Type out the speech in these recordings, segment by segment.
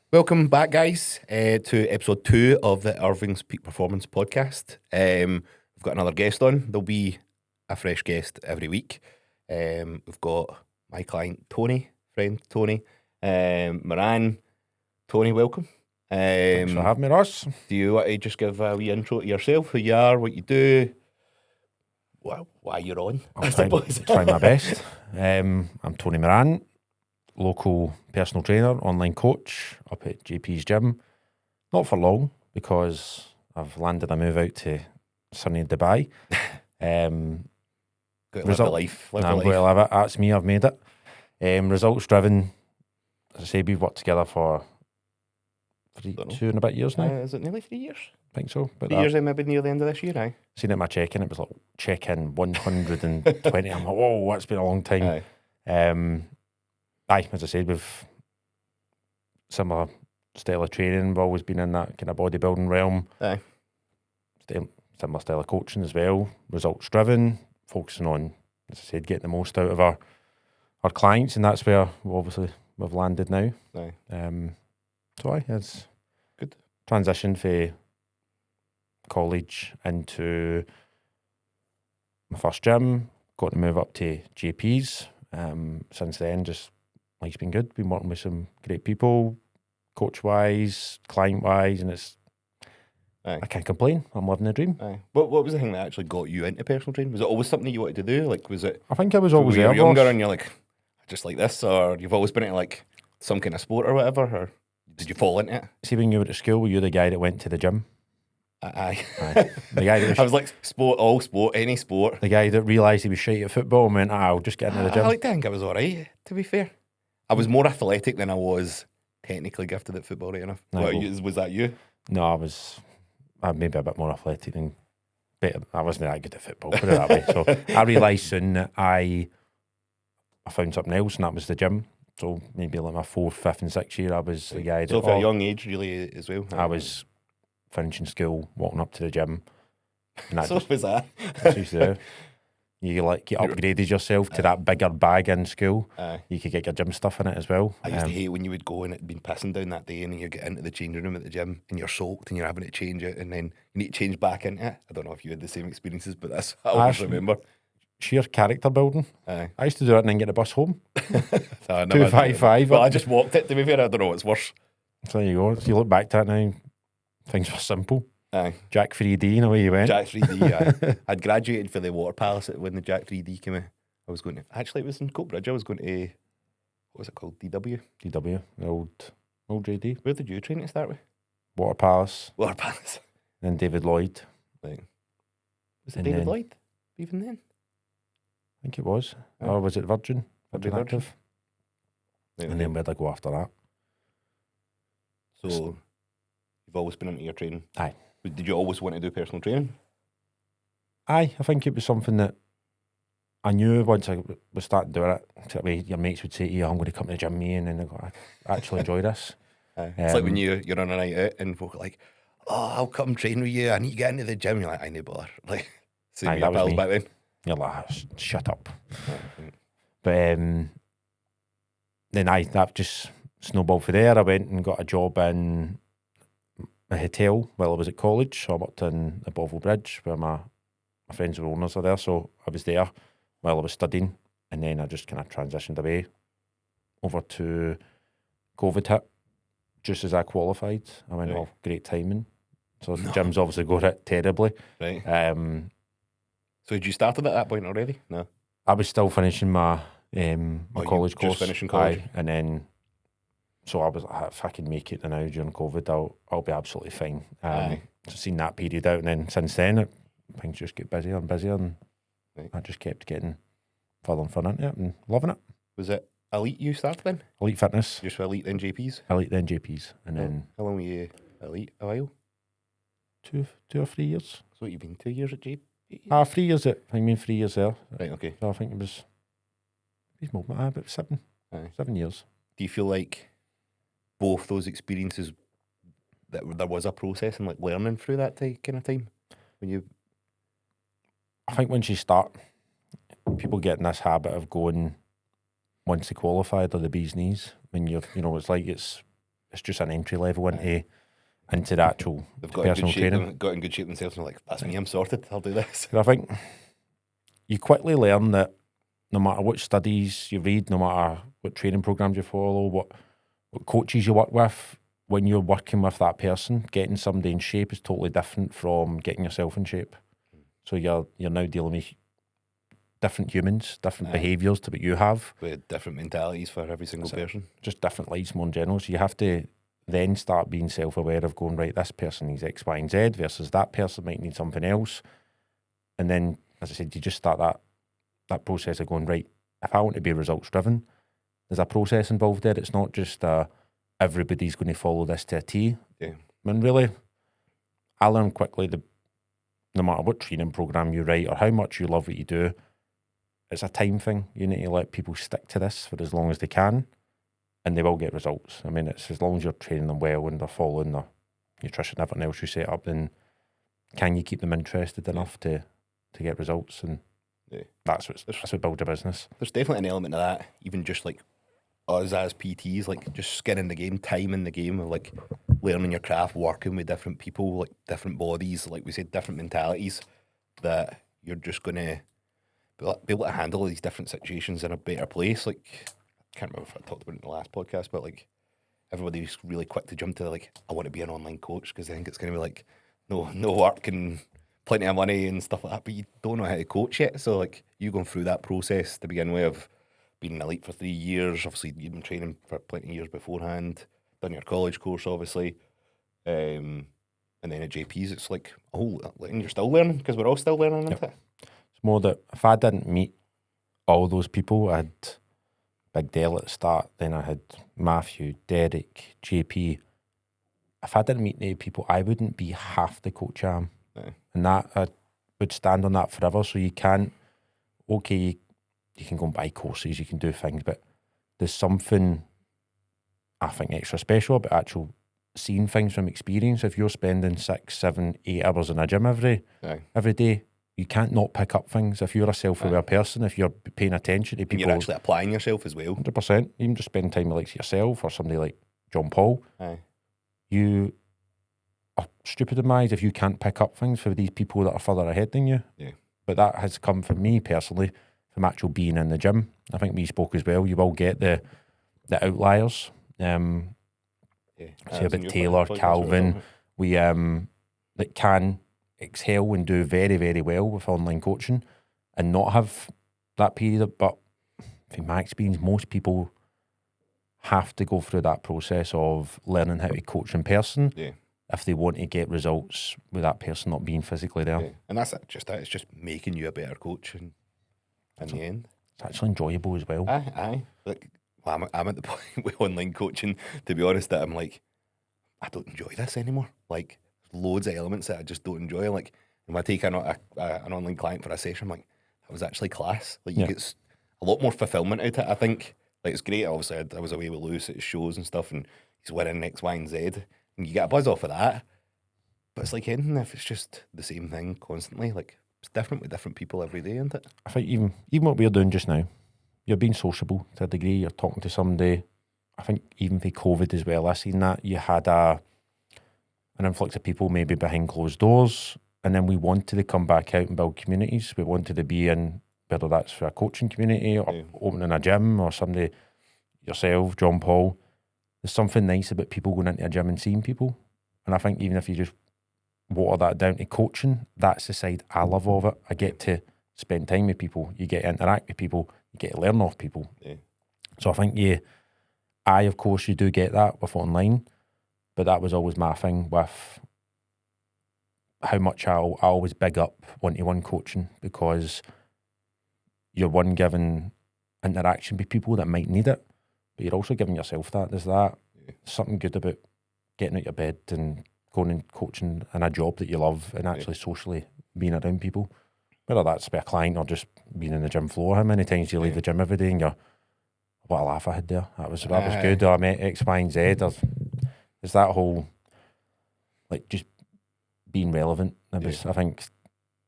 Welcome back, guys, to episode 2 of the Irvings Peak Performance podcast. We've got another guest on. There'll be a fresh guest every week. We've got my client, Tony, friend Tony, Moran. Tony, welcome. Thanks for having me, Ross. Do you want to just give a wee intro to yourself, who you are, what you do, why you're on? I'll try my best. I'm Tony Moran, local personal trainer, online coach up at JP's gym. Not for long, because I've landed a move out to sunny Dubai. Got to live the life. I'm going to live it. That's me, I've made it. Results driven. As I say, we've worked together for 2 and a bit years now. Is it nearly 3 years? I think so. 3 years, maybe near the end of this year, aye? Seen it in my check-in, it was like check-in 120. I'm like, whoa, that's been a long time. As I said, we've similar style of training. We've always been in that kind of bodybuilding realm. Aye. Similar style of coaching as well. Results driven, focusing on, as I said, getting the most out of our clients, and that's where we've landed now. Aye. It's good. Transition for college into my first gym. Got to move up to JP's. Since then, just life's been good. Been working with some great people, coach wise, client wise, and it's. Aye. I can't complain. I'm living the dream. Aye. What was the thing that actually got you into personal training? Was it always something you wanted to do? Like, was it? I think I was always when you there. were younger, and you're like, I just like this, or you've always been into like some kind of sport or whatever, or did you fall into it? See, when you were at school, were you the guy that went to the gym? Aye. The guy that I was like, all sport, any sport. The guy that realised he was shite at football and went, I'll just get into the gym. I like to think I was alright, to be fair. I was more athletic than I was technically gifted at football, right enough. Was that you? No, I'm maybe a bit more athletic than better. I wasn't that good at football, put it that way. So I realised soon that I found something else, and that was the gym. So maybe like my 4th, 5th and 6th year, I was the guy that... So for a young age, really, as well? I was finishing school, walking up to the gym. And that was that? That's used to do. You upgraded yourself to that bigger bag in school. You could get your gym stuff in it as well. I used to hate when you would go and it'd been pissing down that day, and then you get into the changing room at the gym and you're soaked and you're having to change it, and then you need to change back into it. I don't know if you had the same experiences, but that's what I always remember. Sheer character building. I used to do it and then get the bus home. 255. Well, I just walked it, to be fair. I don't know what's worse. So there you go. If you look back to it now, things were simple. Aye. Jack 3D, and away you went. Jack 3D, aye. I'd graduated for the Water Palace when the Jack 3D came out. I was going to, actually it was in Coatbridge, I was going to, what was it called, DW? DW, the old JD. Where did you train to start with? Water Palace. Water Palace. And then David Lloyd. Right. Was it David Lloyd, even then? I think it was. Or was it Virgin? Virgin Active. Right, and then where'd I go after that? So, you've always been into your training? Aye. Did you always want to do personal training? Aye, I think it was something that I knew once I was starting doing it. Your mates would say to you, I'm going to come to the gym, and then I actually enjoy this. It's like when you're on a night out and folk are like, oh, I'll come train with you, I need to get into the gym. You're like, I need bother. Like, see your pals back then. You're like, shut up. But then that just snowballed for there. I went and got a job in a hotel while I was at college. So I worked in the Bovril Bridge where my friends were owners are there. So I was there while I was studying, and then I just kind of transitioned away over to COVID hit just as I qualified. I went off, great timing. So the gym's obviously got it terribly. Right. So had you started at that point already? No. I was still finishing my college course. Just finishing college. And then so I was like, if I can make it now during COVID, I'll be absolutely fine. So seen that period out, and then since then things just get busier and busier, and I just kept getting further and further into it and loving it. Was it Elite you started then? Elite Fitness. Just for Elite then JP's? Elite then JP's. And then how long were you Elite? A while? 2 or 3 years. So you've been 2 years at JP? 3 years there. 3 years there. Right, okay. So I think it was about 7. 7 years. Do you feel like both those experiences, that there was a process and like learning through that kind of time? I think once you start, people get in this habit of going, once they qualified, or the bee's knees. When it's like it's it's just an entry level into the actual They've got personal training. got in good shape themselves, and they're like, that's me, I'm sorted, I'll do this. I think you quickly learn that no matter what studies you read, no matter what training programs you follow, what coaches you work with, when you're working with that person, getting somebody in shape is totally different from getting yourself in shape. So you're now dealing with different humans, different behaviours to what you have. With different mentalities for every single person. Just different lives more in general. So you have to then start being self-aware of going, right, this person needs X, Y, and Z versus that person might need something else. And then, as I said, you just start that process of going, right, if I want to be results driven, there's a process involved there. It's not just everybody's going to follow this to a T. Yeah. I mean, really, I learned quickly that no matter what training program you write or how much you love what you do, it's a time thing. You need to let people stick to this for as long as they can, and they will get results. I mean, it's as long as you're training them well and they're following the nutrition, everything else you set up, then can you keep them interested enough to get results? And that's what builds a business. There's definitely an element of that, even just like us as PTs, like just skinning the game, time in the game of like learning your craft, working with different people, like different bodies, like we said, different mentalities, that you're just going to be able to handle these different situations in a better place. Like, I can't remember if I talked about it in the last podcast, but like everybody's really quick to jump to like, I want to be an online coach because they think it's going to be like no work and plenty of money and stuff like that, but you don't know how to coach yet. So like you going through that process to begin with of being an elite for 3 years, obviously you've been training for plenty of years beforehand, done your college course obviously, and then at JP's it's like, and you're still learning because we're all still learning, isn't it? It's more that if I didn't meet all those people, I had Big Dale at the start, then I had Matthew, Derek, JP. If I didn't meet the people, I wouldn't be half the coach I am. Yeah. And that, I would stand on that forever. So you can't, okay, you can go and buy courses, you can do things, but there's something, I think, extra special about actual seeing things from experience. If you're spending 6, 7, 8 hours in a gym every day, you can't not pick up things. If you're a self-aware person, if you're paying attention to people, and you're actually applying yourself as well. 100%. Even just spending time with like yourself or somebody like John Paul, you are stupid in my eyes if you can't pick up things for these people that are further ahead than you. Yeah. But that has come from me personally, from actual being in the gym. I think we spoke as well. You will get the outliers. Say about Taylor, Calvin, we that can excel and do very, very well with online coaching and not have that period. But from my experience, most people have to go through that process of learning how to coach in person if they want to get results with that person not being physically there. Yeah. And that's just that. It's just making you a better coach in the end. It's actually enjoyable as well. Aye. Like, well, I'm at the point with online coaching, to be honest, that I'm like, I don't enjoy this anymore. Like, loads of elements that I just don't enjoy. Like, when I take an online client for a session, I'm like, that was actually class. Like, you get a lot more fulfillment out of it, I think. Like, it's great. Obviously, I was away with Lewis at his shows and stuff, and he's winning X, Y, and Z, and you get a buzz off of that. But it's like anything, if it's just the same thing constantly, like, it's different with different people every day, isn't it? I think even what we're doing just now, you're being sociable to a degree. You're talking to somebody. I think even for COVID as well, I seen that you had an influx of people maybe behind closed doors, and then we wanted to come back out and build communities. We wanted to be in, whether that's for a coaching community or opening a gym or somebody, yourself, John Paul. There's something nice about people going into a gym and seeing people. And I think even if you just water that down to coaching, that's the side I love of it. I get to spend time with people. You get to interact with people. You get to learn off people. Yeah. So I think of course, you do get that with online, but that was always my thing with how much I always big up one-to-one coaching, because you're giving interaction with people that might need it, but you're also giving yourself that. There's something good about getting out your bed and going and coaching in a job that you love and actually socially being around people, whether that's with a client or just being in the gym floor. How many times do you leave the gym every day and you're, what a laugh I had there. That was good. Or I met X, Y, and Z. There's that whole, like, just being relevant. I think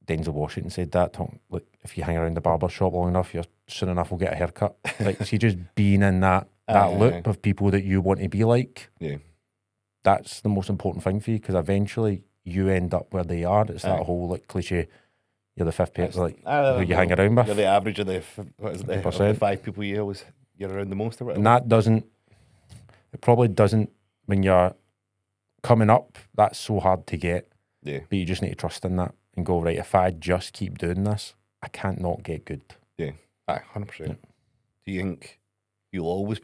Denzel Washington said that. Like, if you hang around the barber shop long enough, you're soon enough will get a haircut. Like, so just being in that loop of people that you want to be like. Yeah. that's the most important thing for you, because eventually you end up where they are. It's that whole like cliche, you're the fifth person, like who you hang around with. You're the average of the of the 5 people you're around the most or whatever. And it probably doesn't, when you're coming up, that's so hard to get. Yeah. But you just need to trust in that and go, right, if I just keep doing this, I can't not get good. Yeah. 100%. Yeah. Do you think you'll always,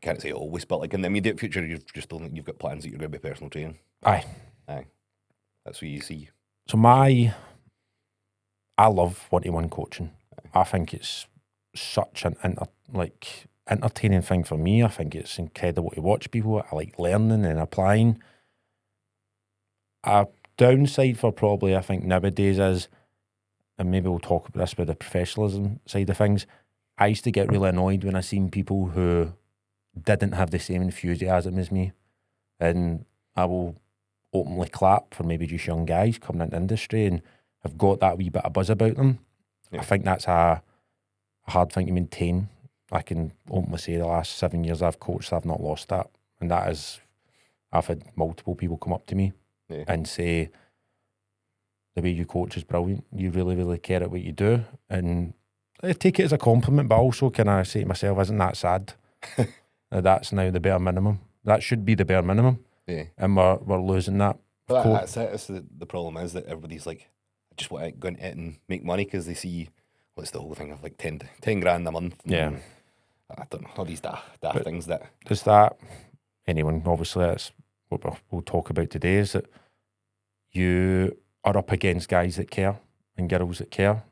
can't say always, but like in the immediate future, you just don't think you've got plans that you're going to be personal training? Aye. That's what you see. So I love one-to-one coaching. I think it's such an entertaining thing for me. I think it's incredible to watch people. I like learning and applying. A downside for probably, I think, nowadays is, and maybe we'll talk about this with the professionalism side of things, I used to get really annoyed when I seen people who didn't have the same enthusiasm as me. And I will openly clap for maybe just young guys coming into industry and have got that wee bit of buzz about them. Yeah. I think that's a hard thing to maintain. I can openly say the last 7 years I've coached, I've not lost that. And that is, I've had multiple people come up to me and say, the way you coach is brilliant. You really, really care at what you do. And I take it as a compliment, but also can I say to myself, isn't that sad? That's now the bare minimum. That should be the bare minimum. Yeah. And we're losing that. But that's it. That's the problem is that everybody's like, I just want to go into it and make money because they see, what's the whole thing of like 10 grand a month. Yeah. I don't know, all these daft things that... Does that, anyone, obviously that's what we'll talk about today, is that you are up against guys that care and girls that care,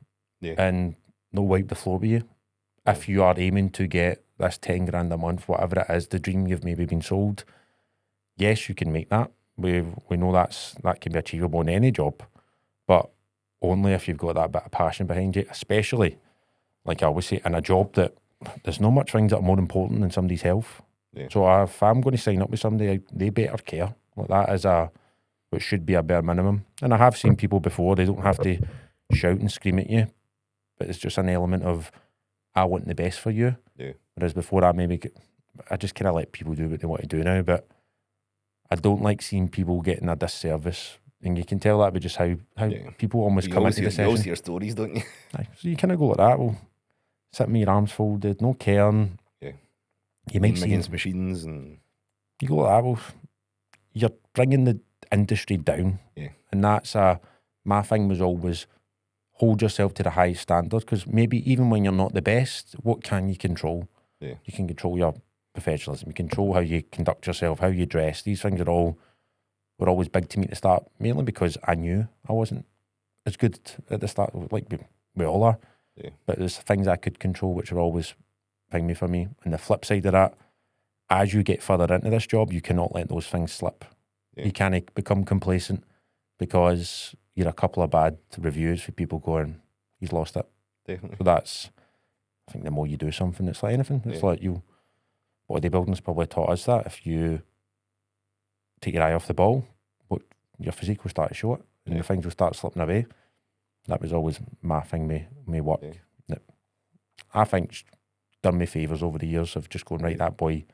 and they'll wipe the floor with you. Yeah. If you are aiming to get this 10 grand a month, whatever it is, the dream you've maybe been sold, yes, you can make that. We know that can be achievable in any job, but only if you've got that bit of passion behind you, especially, like I always say, in a job that there's not much things that are more important than somebody's health. Yeah. So if I'm going to sign up with somebody, they better care. Like that is what should be a bare minimum. And I have seen people before, they don't have to shout and scream at you, but it's just an element of, I want the best for you. Yeah. Whereas before I just kind of let people do what they want to do now, but I don't like seeing people getting a disservice. And you can tell that by just how people almost come into the session. You always hear stories, don't you? So you kind of go like that, well, sitting with your arms folded, no caring. Yeah. You might see against machines and... You go like that, well, you're bringing the industry down. Yeah. And that's my thing was always hold yourself to the highest standard, because maybe even when you're not the best, what can you control? Yeah. You can control your professionalism, you control how you conduct yourself, how you dress. These things were always big to me at the start, mainly because I knew I wasn't as good at the start, like we all are. Yeah. But there's things I could control which were always me for me. And the flip side of that, as you get further into this job, you cannot let those things slip. Yeah. You can't become complacent because you're a couple of bad reviews for people going, he's lost it. Definitely. So that's, I think the more you do something, it's like anything. It's like bodybuilding's probably taught us that. If you take your eye off the ball, your physique will start to show it, and the things will start slipping away. That was always my thing, me work. Yeah. That I think done me favours over the years of just going, right, that boy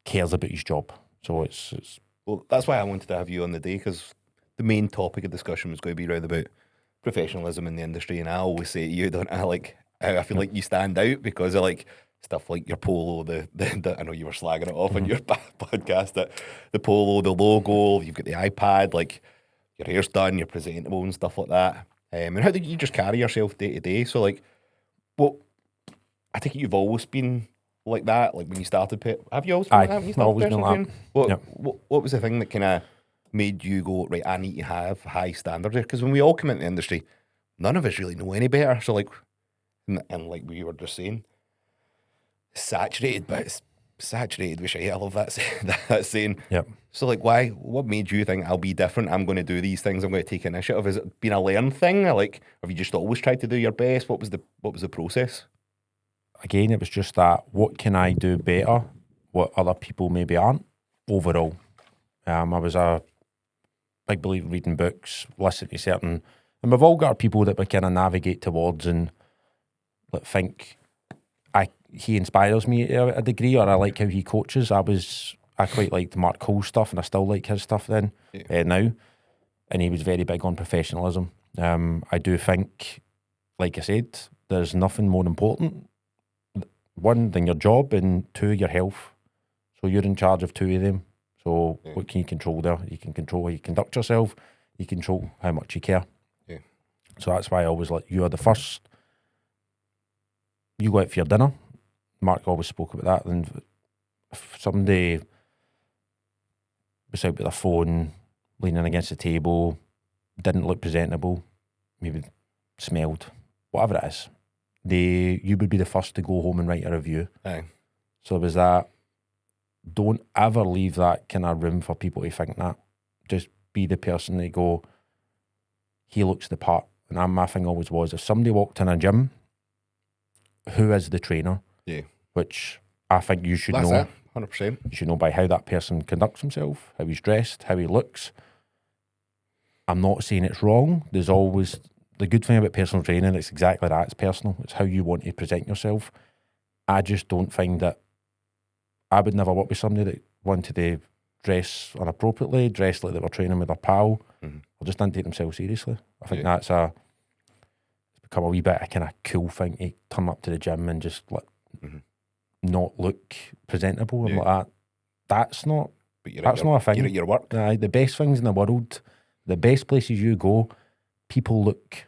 cares about his job. So it's well, that's why I wanted to have you on the day, because the main topic of discussion was going to be around about professionalism in the industry, and I always say to you, don't I feel like you stand out because of like stuff like your polo, the I know you were slagging it off on your podcast, that the polo, the logo, you've got the iPad, like your hair's done, you're presentable and stuff like that. And how did you just carry yourself day to day? So like, well, I think you've always been like that. Like when you started, have you always been like that when you started personal training? What was the thing that kind of made you go, right, I need to have high standards here? Because when we all come into the industry, none of us really know any better. So like, and like we were just saying, saturated, but it's saturated with shit. I love that saying. Yep. So like, what made you think I'll be different? I'm going to do these things. I'm going to take initiative. Has it been a learned thing? Or like, have you just always tried to do your best? What was the process? Again, it was just that, what can I do better? What other people maybe aren't overall. I was a big believer in reading books, listening to certain, and we've all got our people that we kind of navigate towards and think he inspires me to a degree, or I like how he coaches. I I quite liked Mark Cole's stuff, and I still like his stuff now. And he was very big on professionalism. I do think, like I said, there's nothing more important, one, than your job, and two, your health. So you're in charge of two of them. So what can you control there? You can control how you conduct yourself. You control how much you care. Yeah. So that's why I always like, you are the first. You go out for your dinner. Mark always spoke about that. And if somebody was out with their phone, leaning against the table, didn't look presentable, maybe smelled, whatever it is, you would be the first to go home and write a review. Aye. So it was that, don't ever leave that kind of room for people to think that. Just be the person that go, he looks the part. And my thing always was, if somebody walked in a gym, who is the trainer? Yeah. Which I think you should That's know. it, 100%. You should know by how that person conducts himself, how he's dressed, how he looks. I'm not saying it's wrong. There's always, the good thing about personal training, it's exactly that. It's personal. It's how you want to present yourself. I just don't find that, I would never work with somebody that wanted to dress inappropriately, dress like they were training with their pal, or just didn't take themselves seriously. I think it's become a wee bit a kind of cool thing to turn up to the gym and just like not look presentable and like that. That's not not a thing. You're at your work. The best things in the world, the best places you go, people look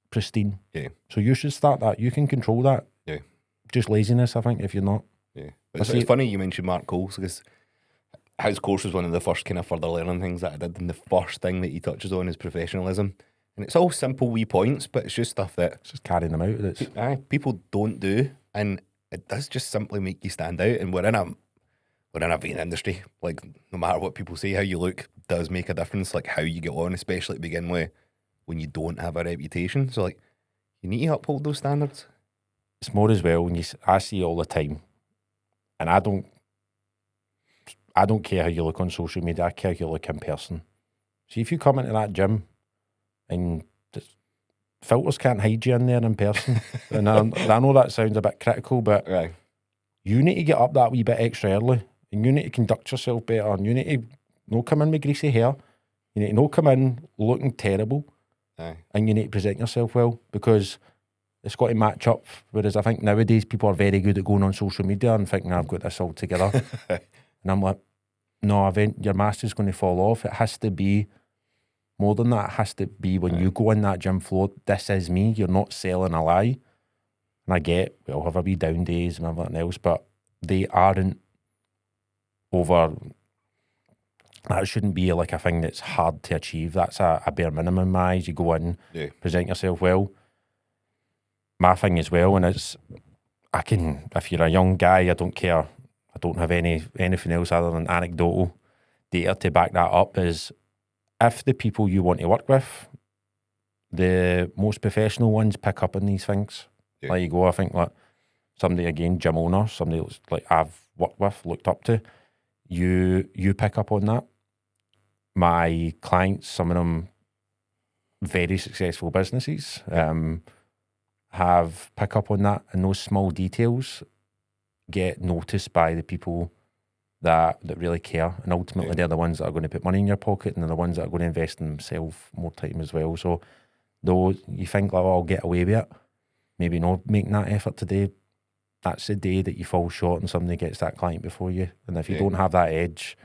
pristine. Yeah. So you should start that. You can control that. Yeah. Just laziness, I think, if you're not. Yeah. But it's funny you mentioned Mark Coles, because his course was one of the first kind of further learning things that I did, and the first thing that he touches on is professionalism. And it's all simple wee points, but it's just stuff that... It's just carrying them out. People don't do, and it does just simply make you stand out. And we're in a vain industry. Like, no matter what people say, how you look does make a difference. Like, how you get on, especially to begin with, when you don't have a reputation. So, like, you need to uphold those standards. It's more as well, when I see all the time, and I don't care how you look on social media, I care how you look in person. See, if you come into that gym and filters can't hide you in there in person, and I know that sounds a bit critical, but you need to get up that wee bit extra early, and you need to conduct yourself better, and you need to not come in with greasy hair, you need to not come in looking terrible, and you need to present yourself well, because it's got to match up. Whereas I think nowadays people are very good at going on social media and thinking, I've got this all together. And I'm like, no, your mask is going to fall off. It has to be more than that. It has to be when you go on that gym floor, this is me. You're not selling a lie. And I get, we'll have a wee down days and everything else, but they aren't over. That shouldn't be like a thing that's hard to achieve. That's a bare minimum in my eyes. You go in, present yourself well. My thing as well, and it's, if you're a young guy, I don't care. I don't have anything else other than anecdotal data to back that up, is if the people you want to work with, the most professional ones pick up on these things. There you go. I think like somebody, again, gym owner, somebody that's like I've worked with, looked up to, you pick up on that. My clients, some of them very successful businesses, have pick up on that, and those small details get noticed by the people that really care, and ultimately they're the ones that are going to put money in your pocket, and they're the ones that are going to invest in themselves more time as well. So though you think, like, oh, I'll get away with it, maybe not making that effort today, that's the day that you fall short and somebody gets that client before you. And if you don't have that edge,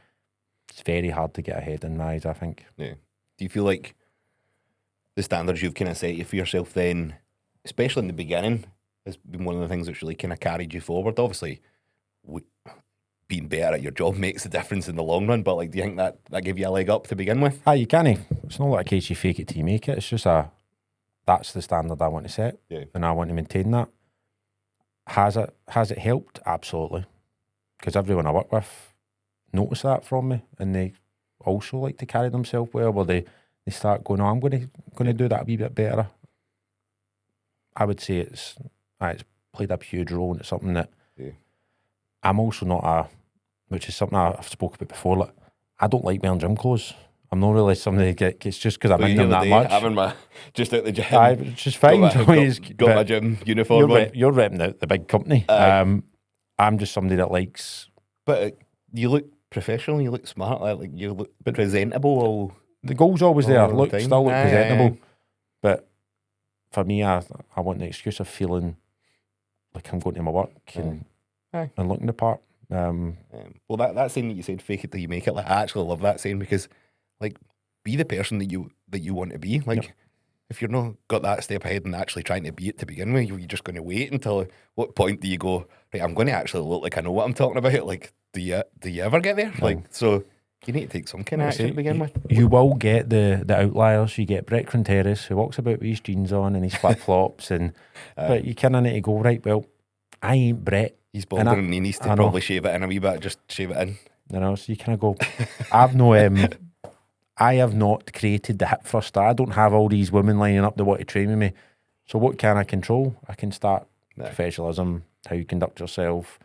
it's very hard to get ahead in my eyes, I think. Do you feel like the standards you've kind of set for yourself then, especially in the beginning, has been one of the things that's really kind of carried you forward? Obviously, being better at your job makes a difference in the long run, but like, do you think that gave you a leg up to begin with? You can't. It's not like a case you fake it till you make it. It's just that's the standard I want to set, and I want to maintain that. Has it helped? Absolutely, because everyone I work with notice that from me, and they also like to carry themselves well, where they start going, oh, I'm going to do that a wee bit better. I would say it's played a huge role, and it's something that I'm also not which is something I've spoken about before. Like, I don't like wearing gym clothes. I'm not really somebody that gets just because I'm in them that much. Having my just out the gym, it's just fine. Got my gym uniform. You're repping the big company. I'm just somebody that likes. But you look professional. You look smart. Like you look presentable. All The goal's always there. all the Look, time. still look Aye, presentable. aye. But for me, I want the excuse of feeling like I'm going to my work and Aye. and looking the part. Well, that saying that you said, "Fake it till you make it." Like, I actually love that saying because, like, be the person that you want to be. Like, Yep. if you're not got that step ahead and actually trying to be it to begin with, you're just going to wait until what point do you go? Right, I'm going to actually look like I know what I'm talking about. Like, do you ever get there? No. Like, so you need to take some kind of Like I action say, to begin with. You will get the outliers. You get Brett Contreras who walks about with his jeans on and his flip flops, and but you kind of need to go, right. Well, I ain't Brett. He's bolder and he needs to I know. probably shave it in a wee bit. Just shave it in. You know, so you kind of go. I have not created the hip thrust. I don't have all these women lining up that want to train with me. So what can I control? I can start professionalism, how you conduct yourself.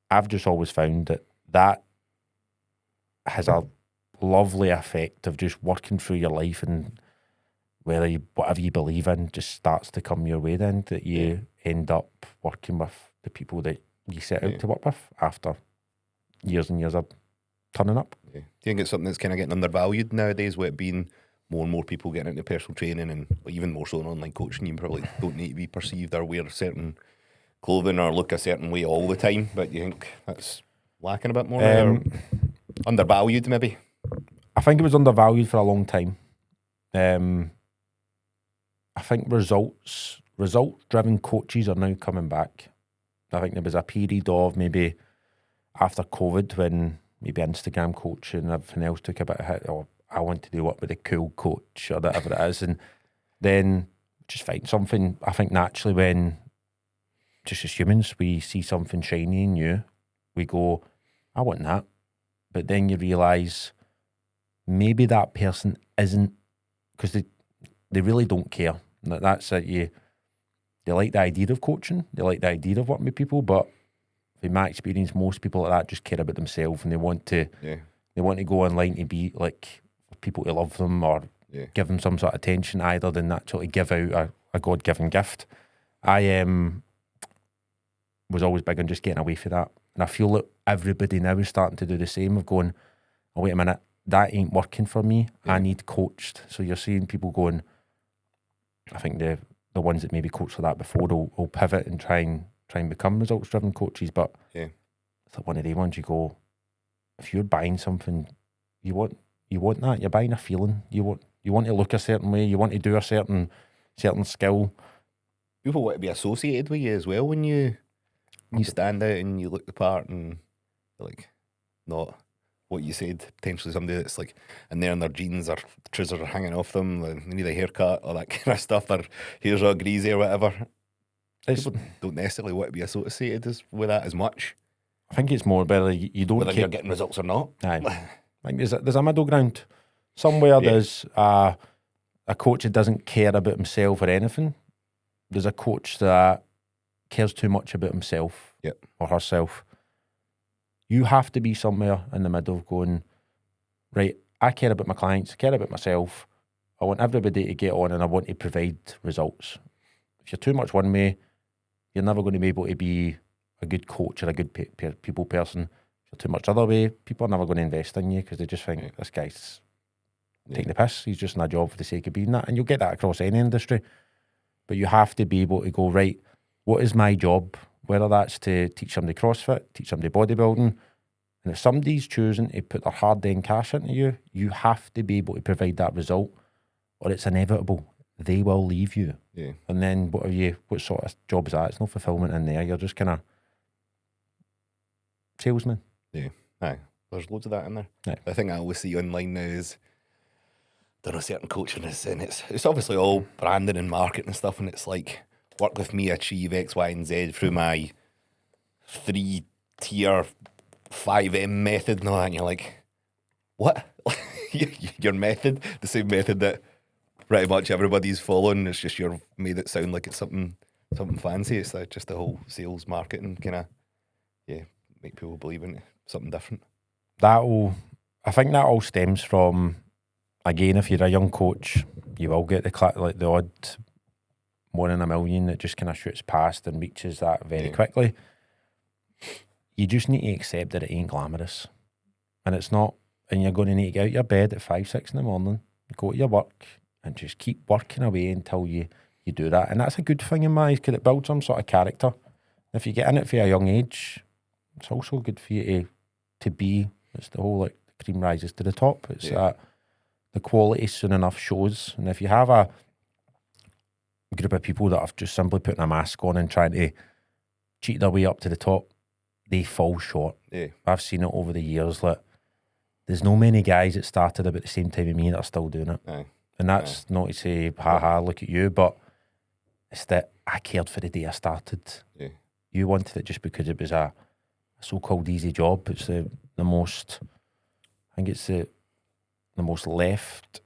I've just always found that has a lovely effect of just working through your life, and whatever you believe in just starts to come your way then, that you end up working with the people that you set out to work with after years and years of turning up. Yeah. Do you think it's something that's kind of getting undervalued nowadays, with it being more and more people getting into personal training and even more so in online coaching? You probably don't need to be perceived or wear certain clothing or look a certain way all the time, but you think that's lacking a bit more or undervalued maybe? I think it was undervalued for a long time. I think result-driven coaches are now coming back. I think there was a period of maybe after COVID when maybe Instagram coaching and everything else took a bit of hit, or I want to do what with a cool coach or whatever it is, and then just find something. I think naturally when, just as humans, we see something shiny and new, we go, I want that. But then you realise maybe that person isn't, because they really don't care. That's it. They like the idea of coaching, they like the idea of working with people, but in my experience, most people like that just care about themselves, and they want to go online to be like people to love them or give them some sort of attention, either than actually give out a God-given gift. I was always big on just getting away from that, and I feel that everybody now is starting to do the same, of going, oh wait a minute, that ain't working for me. I need coached. So you're seeing people going, I think the ones that maybe coached for that before will pivot and try and become results driven coaches, but it's like one of the ones you go, if you're buying something, you want that. You're buying a feeling. You want to look a certain way, you want to do a certain skill. People want to be associated with you as well when you stand out and you look the part, and like not what you said, potentially somebody that's like in there in their jeans or trousers are hanging off them, they need a haircut or that kind of stuff, their hair's all greasy or whatever. People don't necessarily want to be associated with that as much. I think it's more about like, you don't whether care. you're getting results or not. Aye. Like there's a middle ground. Somewhere there's a coach that doesn't care about himself or anything. There's a coach that cares too much about himself or herself. You have to be somewhere in the middle, going, right, I care about my clients, I care about myself. I want everybody to get on and I want to provide results. If you're too much one way, you're never going to be able to be a good coach or a good people person. If you're too much other way, people are never going to invest in you because they just think, this guy's taking the piss. He's just in a job for the sake of being that. And you'll get that across any industry. But you have to be able to go, right, what is my job? Whether that's to teach somebody CrossFit, teach somebody bodybuilding. And if somebody's choosing to put their hard-earned cash into you, you have to be able to provide that result, or it's inevitable. They will leave you. Yeah. And then what sort of job is that? It's no fulfillment in there. You're just kind of salesman. Yeah. Aye. There's loads of that in there. Yeah. The thing I always see online now is, I don't know, certain coaching is, and it's obviously all branding and marketing and stuff, and it's like, work with me, achieve X, Y, and Z through my 3-tier 5M method and all that, and you're like, what? Your method? The same method that pretty much everybody's following, it's just you're made it sound like it's something fancy. It's like just the whole sales marketing kind of, make people believe in something different. I think that all stems from, again, if you're a young coach, you will get the odd 1 in a million that just kind of shoots past and reaches that very quickly. You just need to accept that it ain't glamorous. and it's not, and you're going to need to get out your bed at 5, 6 in the morning, go to your work, and just keep working away until you do that. And that's a good thing in my eyes, because it builds some sort of character. If you get in it for a young age, it's also good for you to be, it's the whole like cream rises to the top. It's that the quality soon enough shows. And if you have a group of people that have just simply putting a mask on and trying to cheat their way up to the top, they fall short. Yeah. I've seen it over the years. Like, there's no many guys that started about the same time as me that are still doing it. Aye. And that's not to say, ha, look at you, but it's that I cared for the day I started. Yeah. You wanted it just because it was a so-called easy job. It's the most, I think it's the most left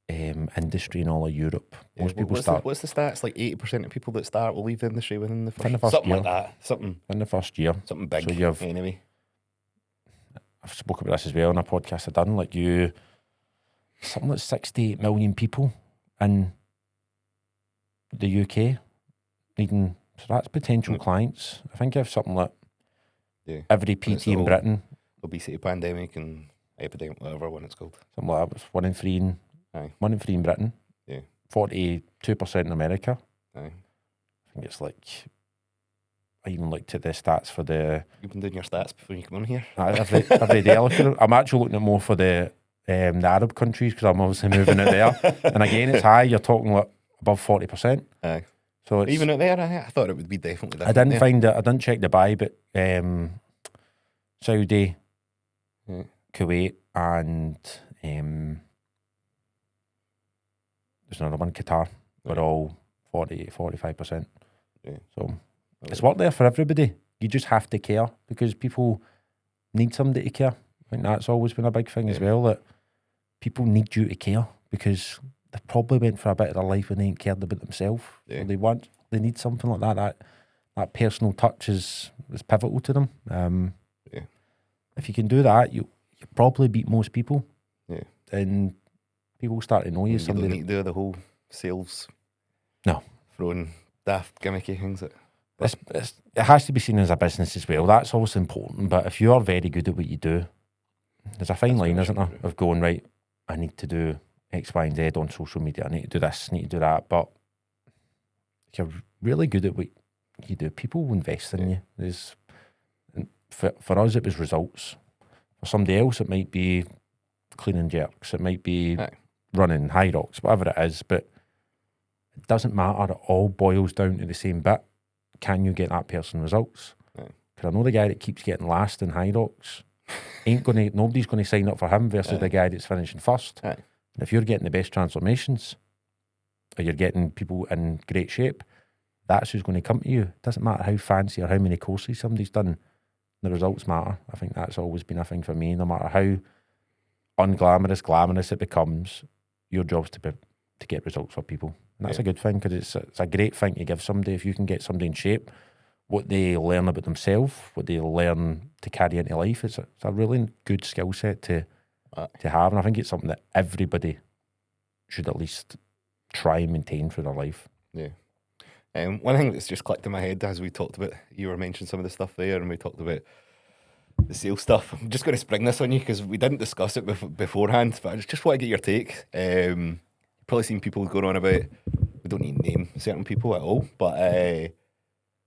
industry in all of Europe. Most people start. What's the stats? Like 80% of people that start will leave the industry within the first year. Something like that. Something. In the first year. Something big. So you've, anyway. I've spoken about this as well in a podcast I've done. Like something like 68 million people in the UK needing, so that's potential clients. I think if something like every PT in Britain. Obesity pandemic and epidemic, whatever one it's called. Something like that. It's 1 in 3 in Britain. Yeah. 42% in America. Aye. I think it's like, I even looked at the stats for the... You've been doing your stats before you come on here. Every day I look at them. I'm actually looking at more for the Arab countries, because I'm obviously moving it there. And again, it's high. You're talking like above 40%. Aye. So even out there, I thought it would be definitely different. I didn't find it. I didn't check Dubai, but Saudi, Kuwait, and there's another one, Qatar. We're all 45%. Yeah. So it's worked there for everybody. You just have to care, because people need somebody to care. I think that's always been a big thing as well, that people need you to care, because they've probably went for a bit of their life and they ain't cared about themselves. Yeah. So they need something like that. That personal touch is pivotal to them. If you can do that, you probably beat most people. Yeah. And people start to know you. You don't need to do the whole sales. No. Throwing daft gimmicky things. It has to be seen as a business as well. That's always important. But if you are very good at what you do, there's a fine line, isn't there, of going, right, I need to do X, Y, and Z on social media. I need to do this, I need to do that. But if you're really good at what you do, people will invest in you. For us, it was results. For somebody else, it might be cleaning jerks. It might be running high rocks, whatever it is. But it doesn't matter. It all boils down to the same bit. Can you get that person results? Because I know the guy that keeps getting last in high rocks nobody's going to sign up for him versus the guy that's finishing first. And if you're getting the best transformations, or you're getting people in great shape, that's who's going to come to you. It doesn't matter how fancy or how many courses somebody's done. The results matter. I think that's always been a thing for me. No matter how glamorous it becomes, your job's to get results for people. And that's a good thing, because it's a great thing to give somebody. If you can get somebody in shape, what they learn about themselves, what they learn to carry into life, it's a really good skill set to have. And I think it's something that everybody should at least try and maintain through their life. Yeah. One thing that's just clicked in my head as we talked about, you were mentioning some of the stuff there, and we talked about the sales stuff. I'm just going to spring this on you, because we didn't discuss it beforehand, but I just want to get your take. You've probably seen people going on about, we don't need to name certain people at all, but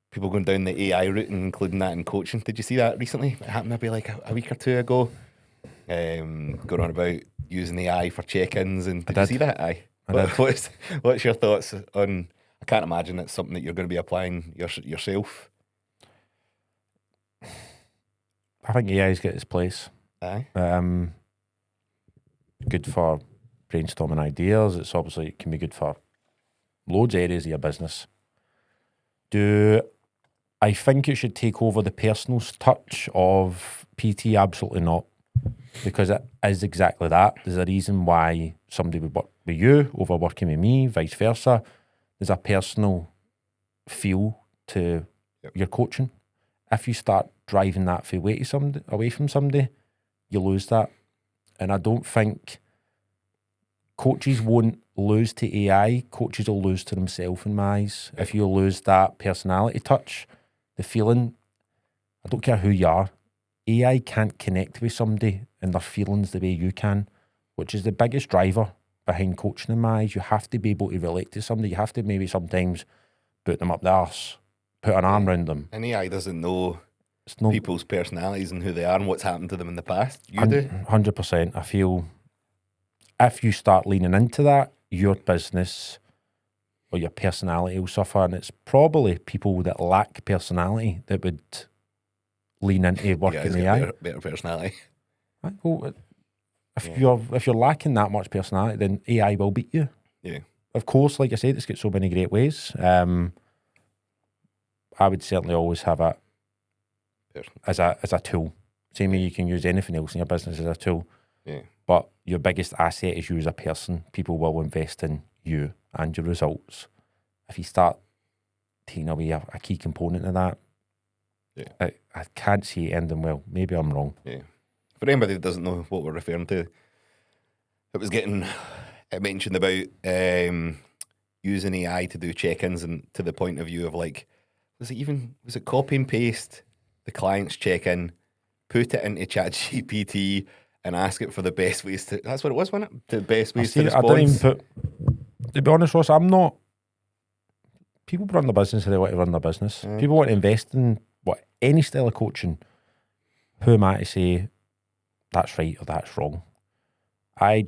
people going down the AI route and including that in coaching. Did you see that recently? It happened maybe like a week or two ago. Going on about using AI for check-ins, and did you see that? Aye. What's your thoughts on? I can't imagine it's something that you're going to be applying yourself. I think AI's got its place. Aye. Good for brainstorming ideas. It's obviously, it can be good for loads of areas of your business. Do I think it should take over the personal touch of PT? Absolutely not. Because it is exactly that. There's a reason why somebody would work with you over working with me, vice versa. There's a personal feel to your coaching. If you start driving that away from somebody, you lose that. And I don't think coaches won't lose to AI. Coaches will lose to themselves in my eyes. If you lose that personality touch, the feeling, I don't care who you are, AI can't connect with somebody and their feelings the way you can, which is the biggest driver behind coaching in my eyes. You have to be able to relate to somebody. You have to maybe sometimes put them up the arse, put an arm around them. And AI doesn't know It's no people's personalities and who they are and what's happened to them in the past. You do. 100%. I feel if you start leaning into that, your business or your personality will suffer. And it's probably people that lack personality that would lean into working it's AI. got better personality. Right, well, if you're lacking that much personality, then AI will beat you. Yeah. Of course, like I said, it's got so many great ways. I would certainly always have it as a tool. Same way you can use anything else in your business as a tool. Yeah. But your biggest asset is you as a person. People will invest in you and your results. If you start taking away a key component of that, I can't see it ending well. Maybe I'm wrong. Yeah. For anybody that doesn't know what we're referring to, it was getting mentioned about using AI to do check-ins, and to the point of view of like, was it copy and paste the client's check-in, put it into ChatGPT and ask it for the best ways to, that's what it was, wasn't it? The best ways to respond. I didn't even put, to be honest, Ross, I'm not, people run the business how they want to run their business. People want to invest in any style of coaching. Who am I to say that's right or that's wrong? I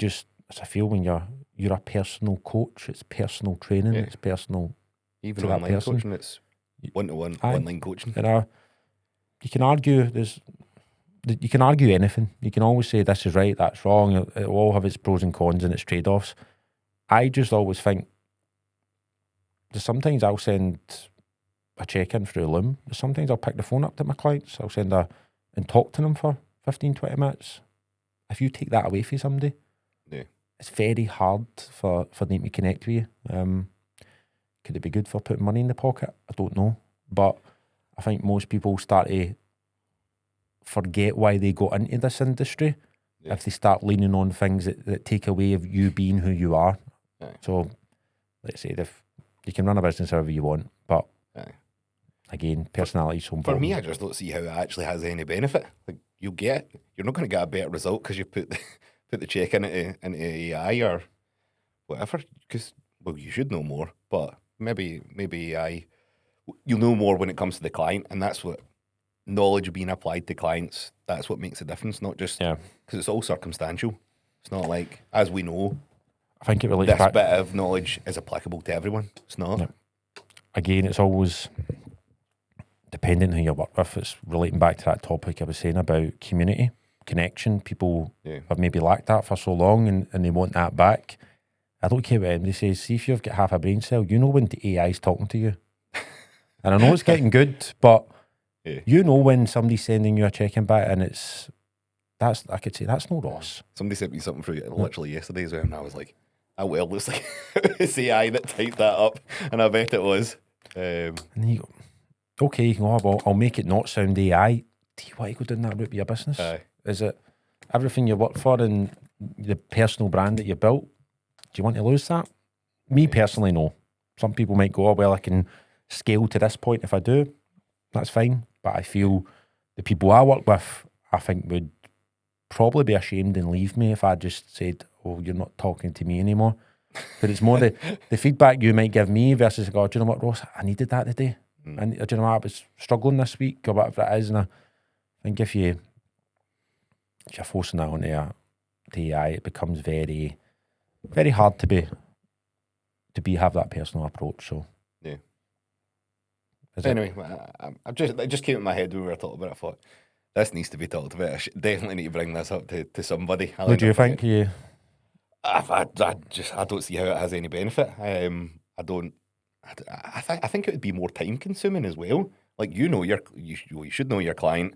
feel when you're a personal coach, it's personal training, it's personal. Even to that online person. coaching, it's one-to-one online coaching. You can argue you can argue anything. You can always say this is right, that's wrong. It will all have its pros and cons and its trade-offs. I just always think that sometimes I'll send a check-in through Loom. Sometimes I'll pick the phone up to my clients. I'll send and talk to them for 15, 20 minutes. If you take that away from somebody, it's very hard for them to connect with you. Could it be good for putting money in the pocket? I don't know. But I think most people start to forget why they got into this industry if they start leaning on things that take away of you being who you are. So, let's say you can run a business however you want, but again, personality is so important. For me, I just don't see how it actually has any benefit. Like you're not going to get a better result because you put the check into AI or whatever. Because you should know more, but maybe AI, you'll know more when it comes to the client, and that's what knowledge being applied to clients. That's what makes a difference, not just because it's all circumstantial. It's not like, as we know, I think it relates this bit of knowledge is applicable to everyone. It's not. Yeah. Again, it's always depending who you work with. It's relating back to that topic I was saying about community, connection. People have maybe lacked that for so long and they want that back. I don't care what anybody says. See, if you've got half a brain cell, you know when the AI is talking to you. And I know it's getting good, but you know when somebody's sending you a check-in back and I could say, that's no Ross. Somebody sent me something through literally yesterday as well, and I was like, looks like it's AI that typed that up, and I bet it was. And you go, okay, you can go, well, I'll make it not sound AI. Do you want to go down that route with your business? Is it everything you work for and the personal brand that you built? Do you want to lose that? Me personally, no. Some people might go, oh, well, I can scale to this point if I do. That's fine. But I feel the people I work with, I think would probably be ashamed and leave me if I just said, oh, you're not talking to me anymore. But it's more the feedback you might give me versus, oh, do you know what, Ross? I needed that today. And do you know what, I was struggling this week or whatever it is. And I think if you're forcing that onto the AI, it becomes very, very hard to have that personal approach. So anyway, it just came in my head when we were talking about it. I thought this needs to be talked about. I definitely need to bring this up to somebody. What do you think? I don't see how it has any benefit. I think it would be more time consuming as well. Like you should know your client.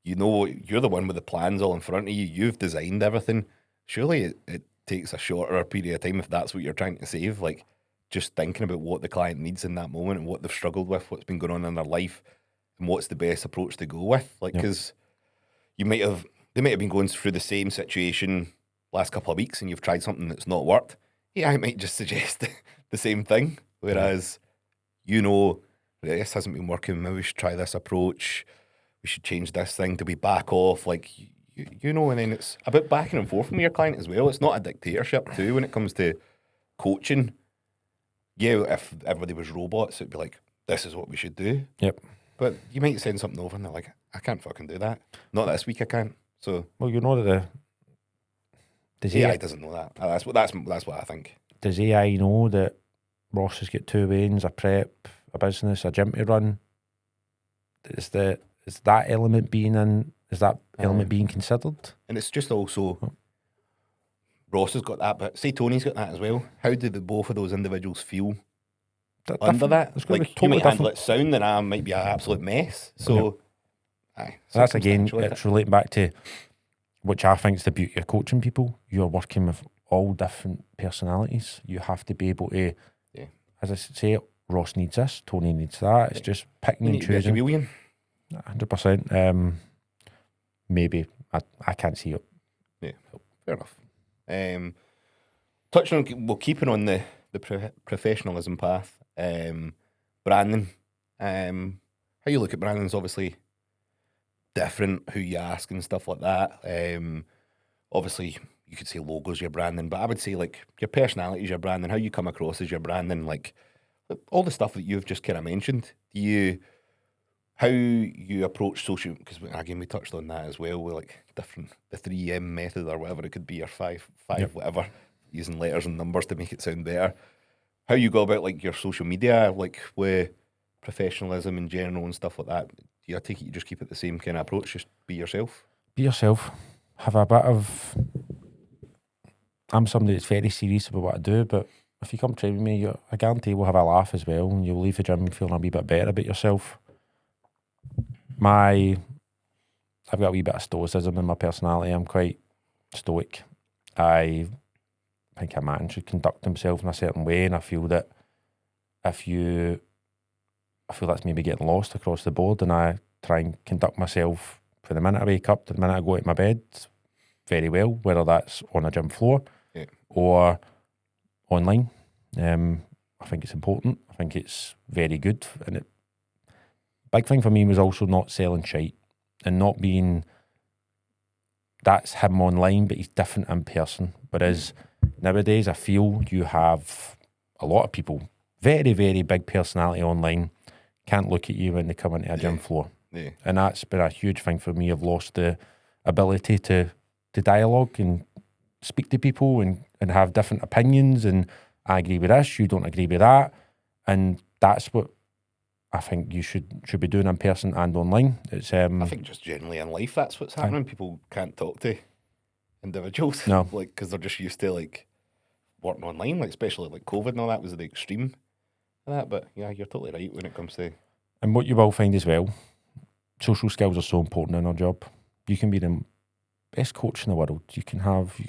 You know you're the one with the plans all in front of you. You've designed everything. Surely it takes a shorter period of time if that's what you're trying to save. Like just thinking about what the client needs in that moment and what they've struggled with, what's been going on in their life, and what's the best approach to go with. Like because they might have been going through the same situation last couple of weeks and you've tried something that's not worked. I might just suggest the same thing. Whereas, this hasn't been working. Maybe we should try this approach. We should change this thing to be back off. Like, you know, and then it's about backing and forth from your client as well. It's not a dictatorship too when it comes to coaching. Yeah, if everybody was robots, it'd be like, this is what we should do. Yep. But you might send something over and they're like, I can't fucking do that. Not this week I can't. So Well, you know that does AI doesn't know that. That's what I think. Does AI know that Ross has got 2 veins, a prep, a business, a gym to run? Is that element being in? Is that element being considered? And it's just also Ross has got that, but say Tony's got that as well. How do the both of those individuals feel under that? It's going to be Like, you totally might handle different. it sound and I might be an absolute mess. So, That's again, circumstantial, isn't it's relating back to which I think is the beauty of coaching people. You're working with all different personalities. You have to be able to, as I say, Ross needs this, Tony needs that. It's just picking You and need to be a choosing. chameleon. 100%. Maybe I can't see it. Yeah, fair enough. Touching on, well, keeping on the professionalism path, branding. How you look at branding is obviously different, who you ask and stuff like that. Obviously, you could say logos your branding, but I would say like your personality is your branding, how you come across as your branding, like all the stuff that you've just kind of mentioned. How you approach social, because again we touched on that as well, with like different, the 3M method or whatever it could be, or five whatever, using letters and numbers to make it sound better. How you go about like your social media, like with professionalism in general and stuff like that. Do you take it you just keep it the same kind of approach, just be yourself? Be yourself. Have a bit of. I'm somebody that's very serious about what I do, but if you come train with me, I guarantee we'll have a laugh as well, and you'll leave the gym feeling a wee bit better about yourself. I've got a wee bit of stoicism in my personality. I'm quite stoic. I think a man should conduct himself in a certain way, and I feel that I feel that's maybe getting lost across the board, and I try and conduct myself from the minute I wake up to the minute I go out of my bed very well, whether that's on a gym floor or online. I think it's important. I think it's very good, and big thing for me was also not selling shite and not being, that's him online, but he's different in person. Whereas nowadays, I feel you have a lot of people, very, very big personality online, can't look at you when they come into a gym floor. Yeah. And that's been a huge thing for me. I've lost the ability to dialogue and speak to people and have different opinions, and I agree with this, you don't agree with that. And that's what I think you should be doing in person and online. It's I think just generally in life, that's what's happening. People can't talk to individuals, No. like because they're just used to like working online, like especially like COVID and all that was the extreme of that. But yeah, you're totally right when it comes to. And what you will find as well, social skills are so important in our job. You can be the best coach in the world. You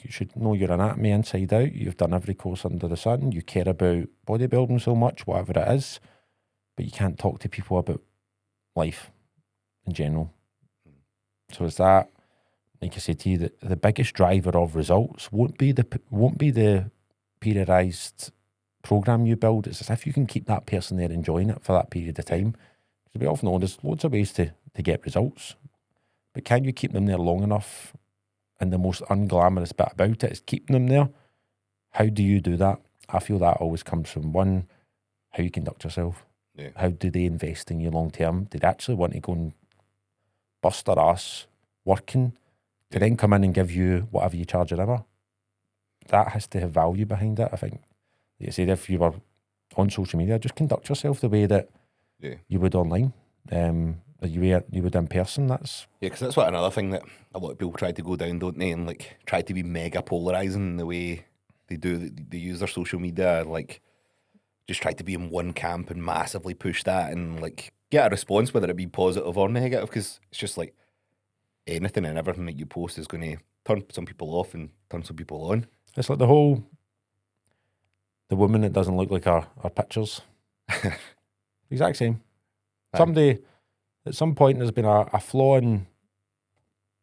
should know your anatomy inside out. You've done every course under the sun. You care about bodybuilding so much, whatever it is. But you can't talk to people about life in general. So it's that, like I said to you, the biggest driver of results won't be the periodised program you build. It's as if you can keep that person there enjoying it for that period of time. Because we often know there's loads of ways to get results, but can you keep them there long enough? And the most unglamorous bit about it is keeping them there. How do you do that? I feel that always comes from one, how you conduct yourself. Yeah. How do they invest in you long term? Do they actually want to go and bust their ass working to then come in and give you whatever you charge an hour? That has to have value behind it, I think. Like I said, if you were on social media, just conduct yourself the way that you would online, you would in person. That's because that's what another thing that a lot of people try to go down, don't they? And like try to be mega polarizing the way they do. They use their social media, like just try to be in one camp and massively push that and like get a response, whether it be positive or negative, because it's just like anything and everything that you post is going to turn some people off and turn some people on. It's like the woman that doesn't look like our pictures. Exact same. Somebody, at some point, there's been a flaw in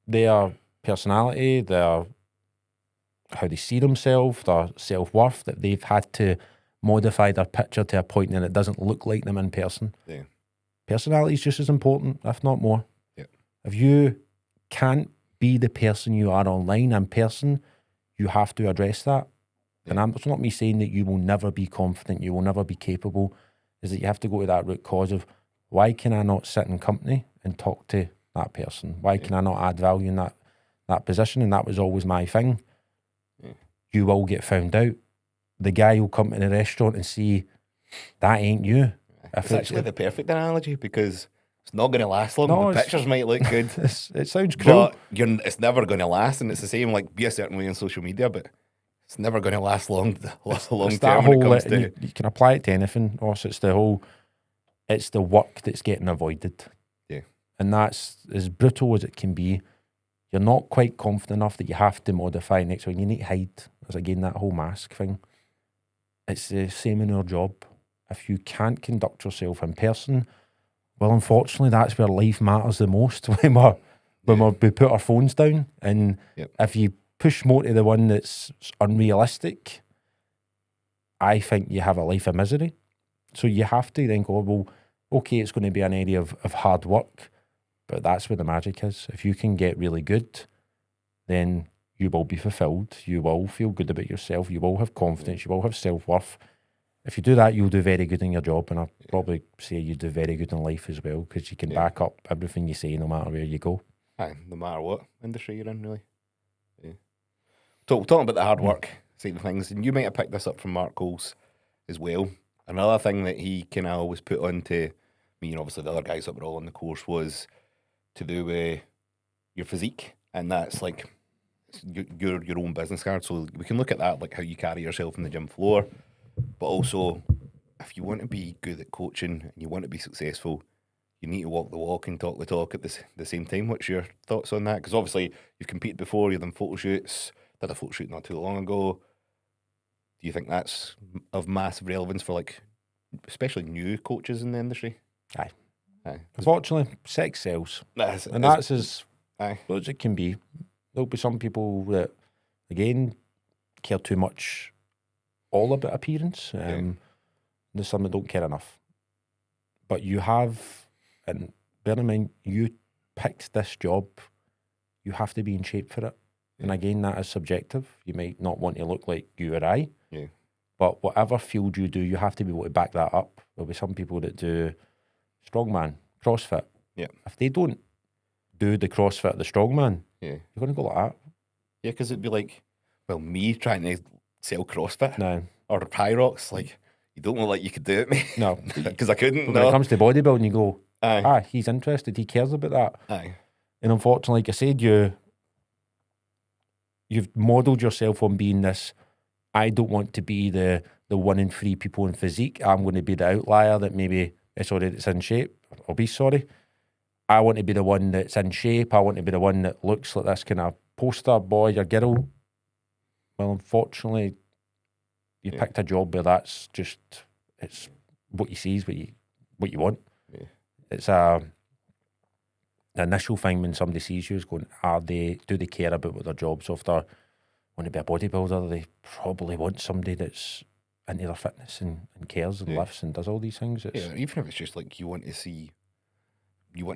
their personality, how they see themselves, their self-worth, that they've had to modify their picture to a point that it doesn't look like them in person. Yeah. Personality is just as important, if not more. Yeah. If you can't be the person you are online in person, you have to address that. And it's not me saying that you will never be confident, you will never be capable, is that you have to go to that root cause of, why can I not sit in company and talk to that person? Why can I not add value in that position? And that was always my thing. You will get found out. The guy will come to the restaurant and see, that ain't you. It's actually the perfect analogy, because it's not going to last long. No, the pictures might look good. It sounds cruel. But it's never going to last. And it's the same, like, be a certain way on social media, but it's never going to last long term when it comes to... You can apply it to anything. Also, it's the work that's getting avoided. Yeah. And that's as brutal as it can be. You're not quite confident enough that you have to modify next one. You need to hide. There's again that whole mask thing. It's the same in our job. If you can't conduct yourself in person, well, unfortunately, that's where life matters the most, when we put our phones down. And if you push more to the one that's unrealistic, I think you have a life of misery. So you have to then go, well, okay, it's going to be an area of hard work, but that's where the magic is. If you can get really good, then you will be fulfilled. You will feel good about yourself. You will have confidence. You will have self-worth. If you do that, you'll do very good in your job, and I'll probably say you do very good in life as well, because you can back up everything you say no matter where you go. Aye, no matter what industry you're in, really. Yeah. Talking about the hard work side of things, and you might have picked this up from Mark Coles as well. Another thing that he kind of always put on to me, and obviously the other guys that were all on the course, was to do with your physique, and that's like your own business card. So we can look at that, like how you carry yourself on the gym floor, but also if you want to be good at coaching and you want to be successful, you need to walk the walk and talk the talk at the same time. What's your thoughts on that? Because obviously you've competed before, you've done photo shoots, did a photo shoot not too long ago. Do you think that's of massive relevance for, like, especially new coaches in the industry? Aye. Unfortunately, sex sells. That's as good as it can be. There'll be some people that, again, care too much all about appearance. There's some that don't care enough. But you have, and bear in mind, you picked this job, you have to be in shape for it. And again, that is subjective. You might not want to look like you or I. Yeah. But whatever field you do, you have to be able to back that up. There'll be some people that do strongman, CrossFit. Yeah. If they don't do the CrossFit, the strongman, you're going to go like that. Yeah, because it'd be like, well, me trying to sell CrossFit or High Rocks, like, you don't look like you could do it, mate. No. Because I couldn't. But when it comes to bodybuilding, you go, aye. He's interested, he cares about that. Aye. And unfortunately, like I said, you've modelled yourself on being this, I don't want to be the 1 in 3 people in physique. I'm going to be the outlier that maybe, that's in shape. I want to be the one that's in shape. I want to be the one that looks like this kind of poster boy or girl. Well, unfortunately, you picked a job where that's just, it's what you see is what you want. Yeah. It's the initial thing when somebody sees you is going, do they care about what their job? So if they want to be a bodybuilder, they probably want somebody that's into their fitness and cares and lifts and does all these things. Even if it's just like you want to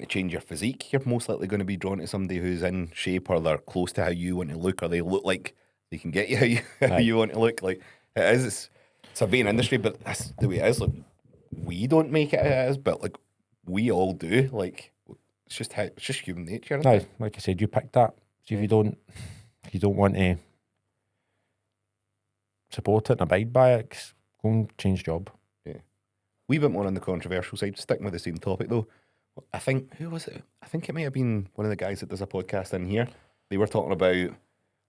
change your physique, you're most likely going to be drawn to somebody who's in shape, or they're close to how you want to look, or they look like they can get you how you want to look. Like, it's a vain industry, but that's the way it is. Like, we don't make it how it is, but like we all do. Like, it's just human nature. Like I said, you picked that. So if you don't want to support it and abide by it, go and change job. Yeah. We went more on the controversial side, sticking with the same topic though. I think, who was it? I think it may have been one of the guys that does a podcast in here. They were talking about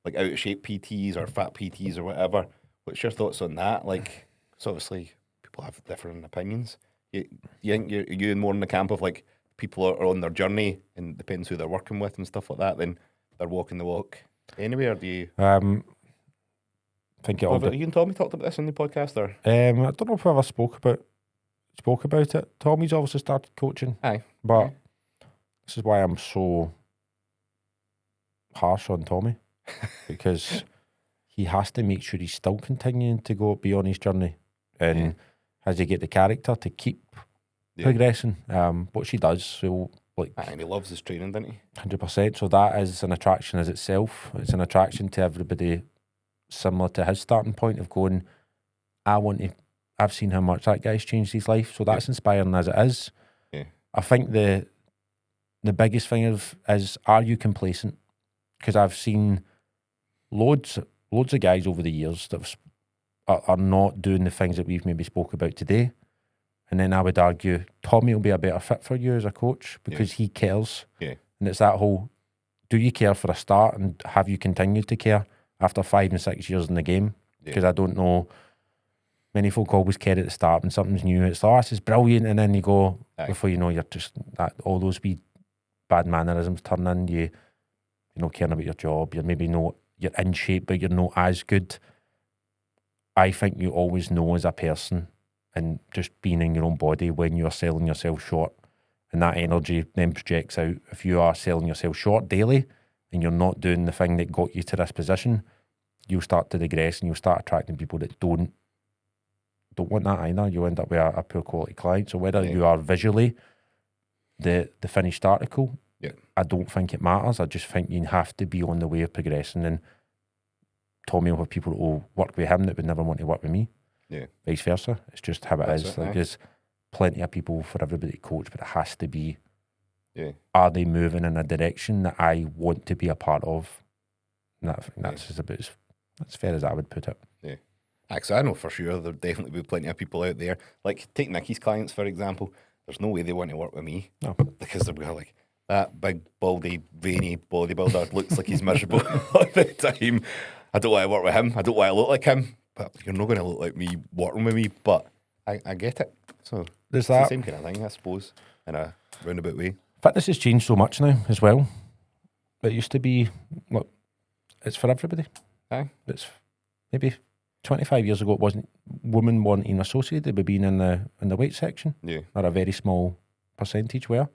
like out of shape PTs or fat PTs or whatever. What's your thoughts on that? Like, so obviously people have different opinions. You think you're more in the camp of like people are on their journey and it depends who they're working with and stuff like that, then they're walking the walk anyway, or do you? I think it all. You and Tommy talked about this on the podcast, or? I don't know if we ever spoke about it. Tommy's obviously started coaching. Aye. But this is why I'm so harsh on Tommy, because he has to make sure he's still continuing to go be on his journey, and has he get the character to keep progressing, which he does. So Like, And he loves his training, doesn't he? 100%. So that is an attraction as itself. It's an attraction to everybody similar to his starting point of going, I've seen how much that guy's changed his life. So that's inspiring as it is. Yeah. I think the biggest thing is, are you complacent? Because I've seen loads of guys over the years that are not doing the things that we've maybe spoke about today. And then I would argue Tommy will be a better fit for you as a coach because he cares. Yeah. And it's that whole, do you care for a start, and have you continued to care after 5 and 6 years in the game? Because I don't know, many folk always care at the start when something's new. It's like, this is brilliant. And then you go, before you know, you're just, all those wee bad mannerisms turn in. You're not caring about your job. You're maybe not, you're in shape, but you're not as good. I think you always know as a person, and just being in your own body, when you're selling yourself short, and that energy then projects out. If you are selling yourself short daily and you're not doing the thing that got you to this position, you'll start to digress and you'll start attracting people that don't want that either. You'll end up with a poor quality client. So whether you are visually the finished article, I don't think it matters. I just think you have to be on the way of progressing. And Tommy will have people that will work with him that would never want to work with me. Yeah. Vice versa. It's just how it is. There's plenty of people for everybody to coach, but it has to be, are they moving in a direction that I want to be a part of? And I think that's just about as fair as I would put it. Yeah. Actually, I know for sure there'll definitely be plenty of people out there. Like, take Nicky's clients, for example. There's no way they want to work with me. No. Because they're like, that big, baldy, veiny bodybuilder looks like he's miserable all the time. I don't want to work with him. I don't want to look like him. But you're not going to look like me working with me. But I get it. So there's the same kind of thing, I suppose, in a roundabout way. Fitness has changed so much now as well. It used to be, look, it's for everybody. Aye. It's maybe 25 years ago, it wasn't women weren't associated with being in the weight section. Yeah. Or a very small percentage were.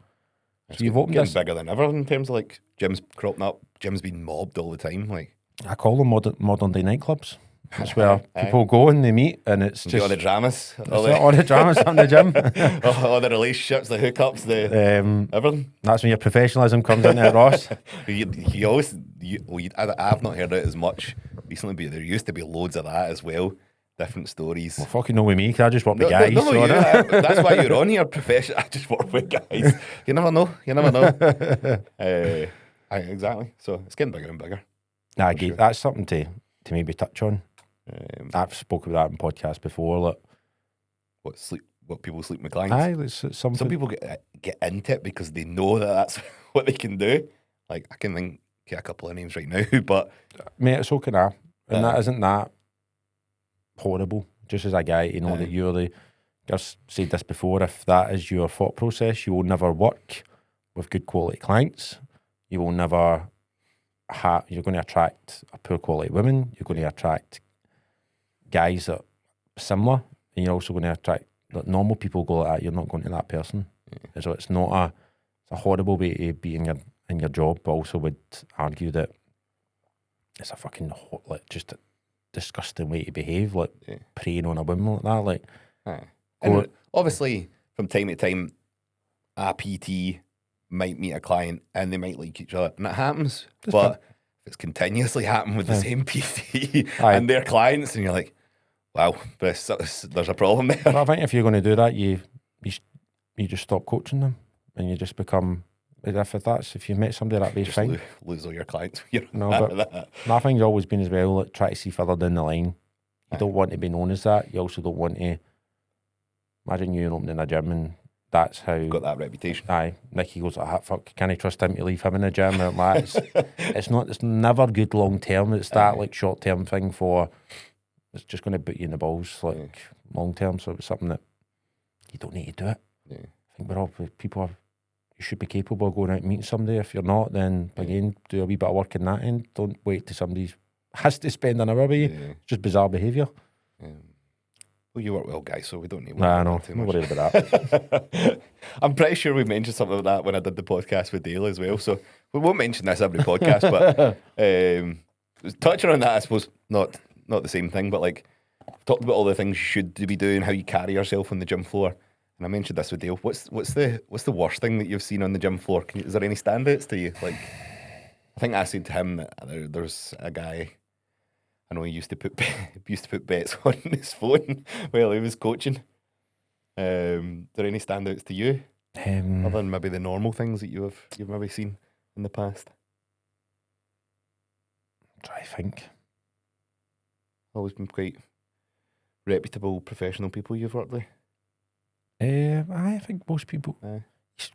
So you've opened this bigger than ever in terms of like gyms cropping up, gyms being mobbed all the time. Like, I call them modern day nightclubs. That's where people go and they meet, and it's just all the dramas, all the dramas in the gym, all the relationships, the hookups, the everything. That's when your professionalism comes into it, Ross. I've not heard it as much recently, but there used to be loads of that as well. Different stories. Well, fucking know with me, because I just work with guys. That's why you're on here, professional. I just work with guys. You never know. Exactly. So it's getting bigger and bigger. That's something to maybe touch on. I've spoken about that in podcasts before. Like, what people sleep with clients. Some people get into it because they know that that's what they can do. Like, I can think a couple of names right now, but mate, it's okay now, and that isn't that horrible. Just as a guy, that you're the. I've said this before. If that is your thought process, you will never work with good quality clients. You will never. You're going to attract a poor quality women. You're going to attract guys that are similar, and you're also going to attract normal people. Go like that. You're not going to that person. Yeah. So it's not it's a horrible way to be in your job. But also would argue that it's a fucking just a disgusting way to behave. Like preying on a woman like that. Like, and obviously from time to time, a PT might meet a client and they might like each other, and it happens. But if it's continuously happening with the same PT and their clients, and you're like, wow, there's a problem there. But I think if you're going to do that, you just stop coaching them, and you just become. If you met somebody that way, fine. Lose all your clients. But my thing's always been as well. Like, try to see further down the line. You don't want to be known as that. You also don't want to. Imagine you opening a gym and that's how got that reputation. Aye, Nicky goes like, fuck, can I trust him to leave him in the gym? And like, it's never good long term. It's that like short term thing it's just going to boot you in the balls long term. So it's something that you don't need to do it. Yeah. I think you should be capable of going out and meeting somebody. If you're not, then again, do a wee bit of work in that end. Don't wait till somebody has to spend an hour with you. It's just bizarre behaviour. Well, you work well, guys, so we don't need to worry about that too much. I'm not worried about that. I'm pretty sure we mentioned something like that when I did the podcast with Dale as well, so we won't mention this every podcast, but touching on that, I suppose, not the same thing, but like, talked about all the things you should be doing, how you carry yourself on the gym floor. And I mentioned this with Dale. What's the worst thing that you've seen on the gym floor? Is there any standouts to you? Like, I think I said to him that there's a guy I know he used to put bets on his phone while he was coaching. Are there any standouts to you other than maybe the normal things that you've maybe seen in the past? Try to think. Always been quite reputable, professional people you've worked with. I think most people.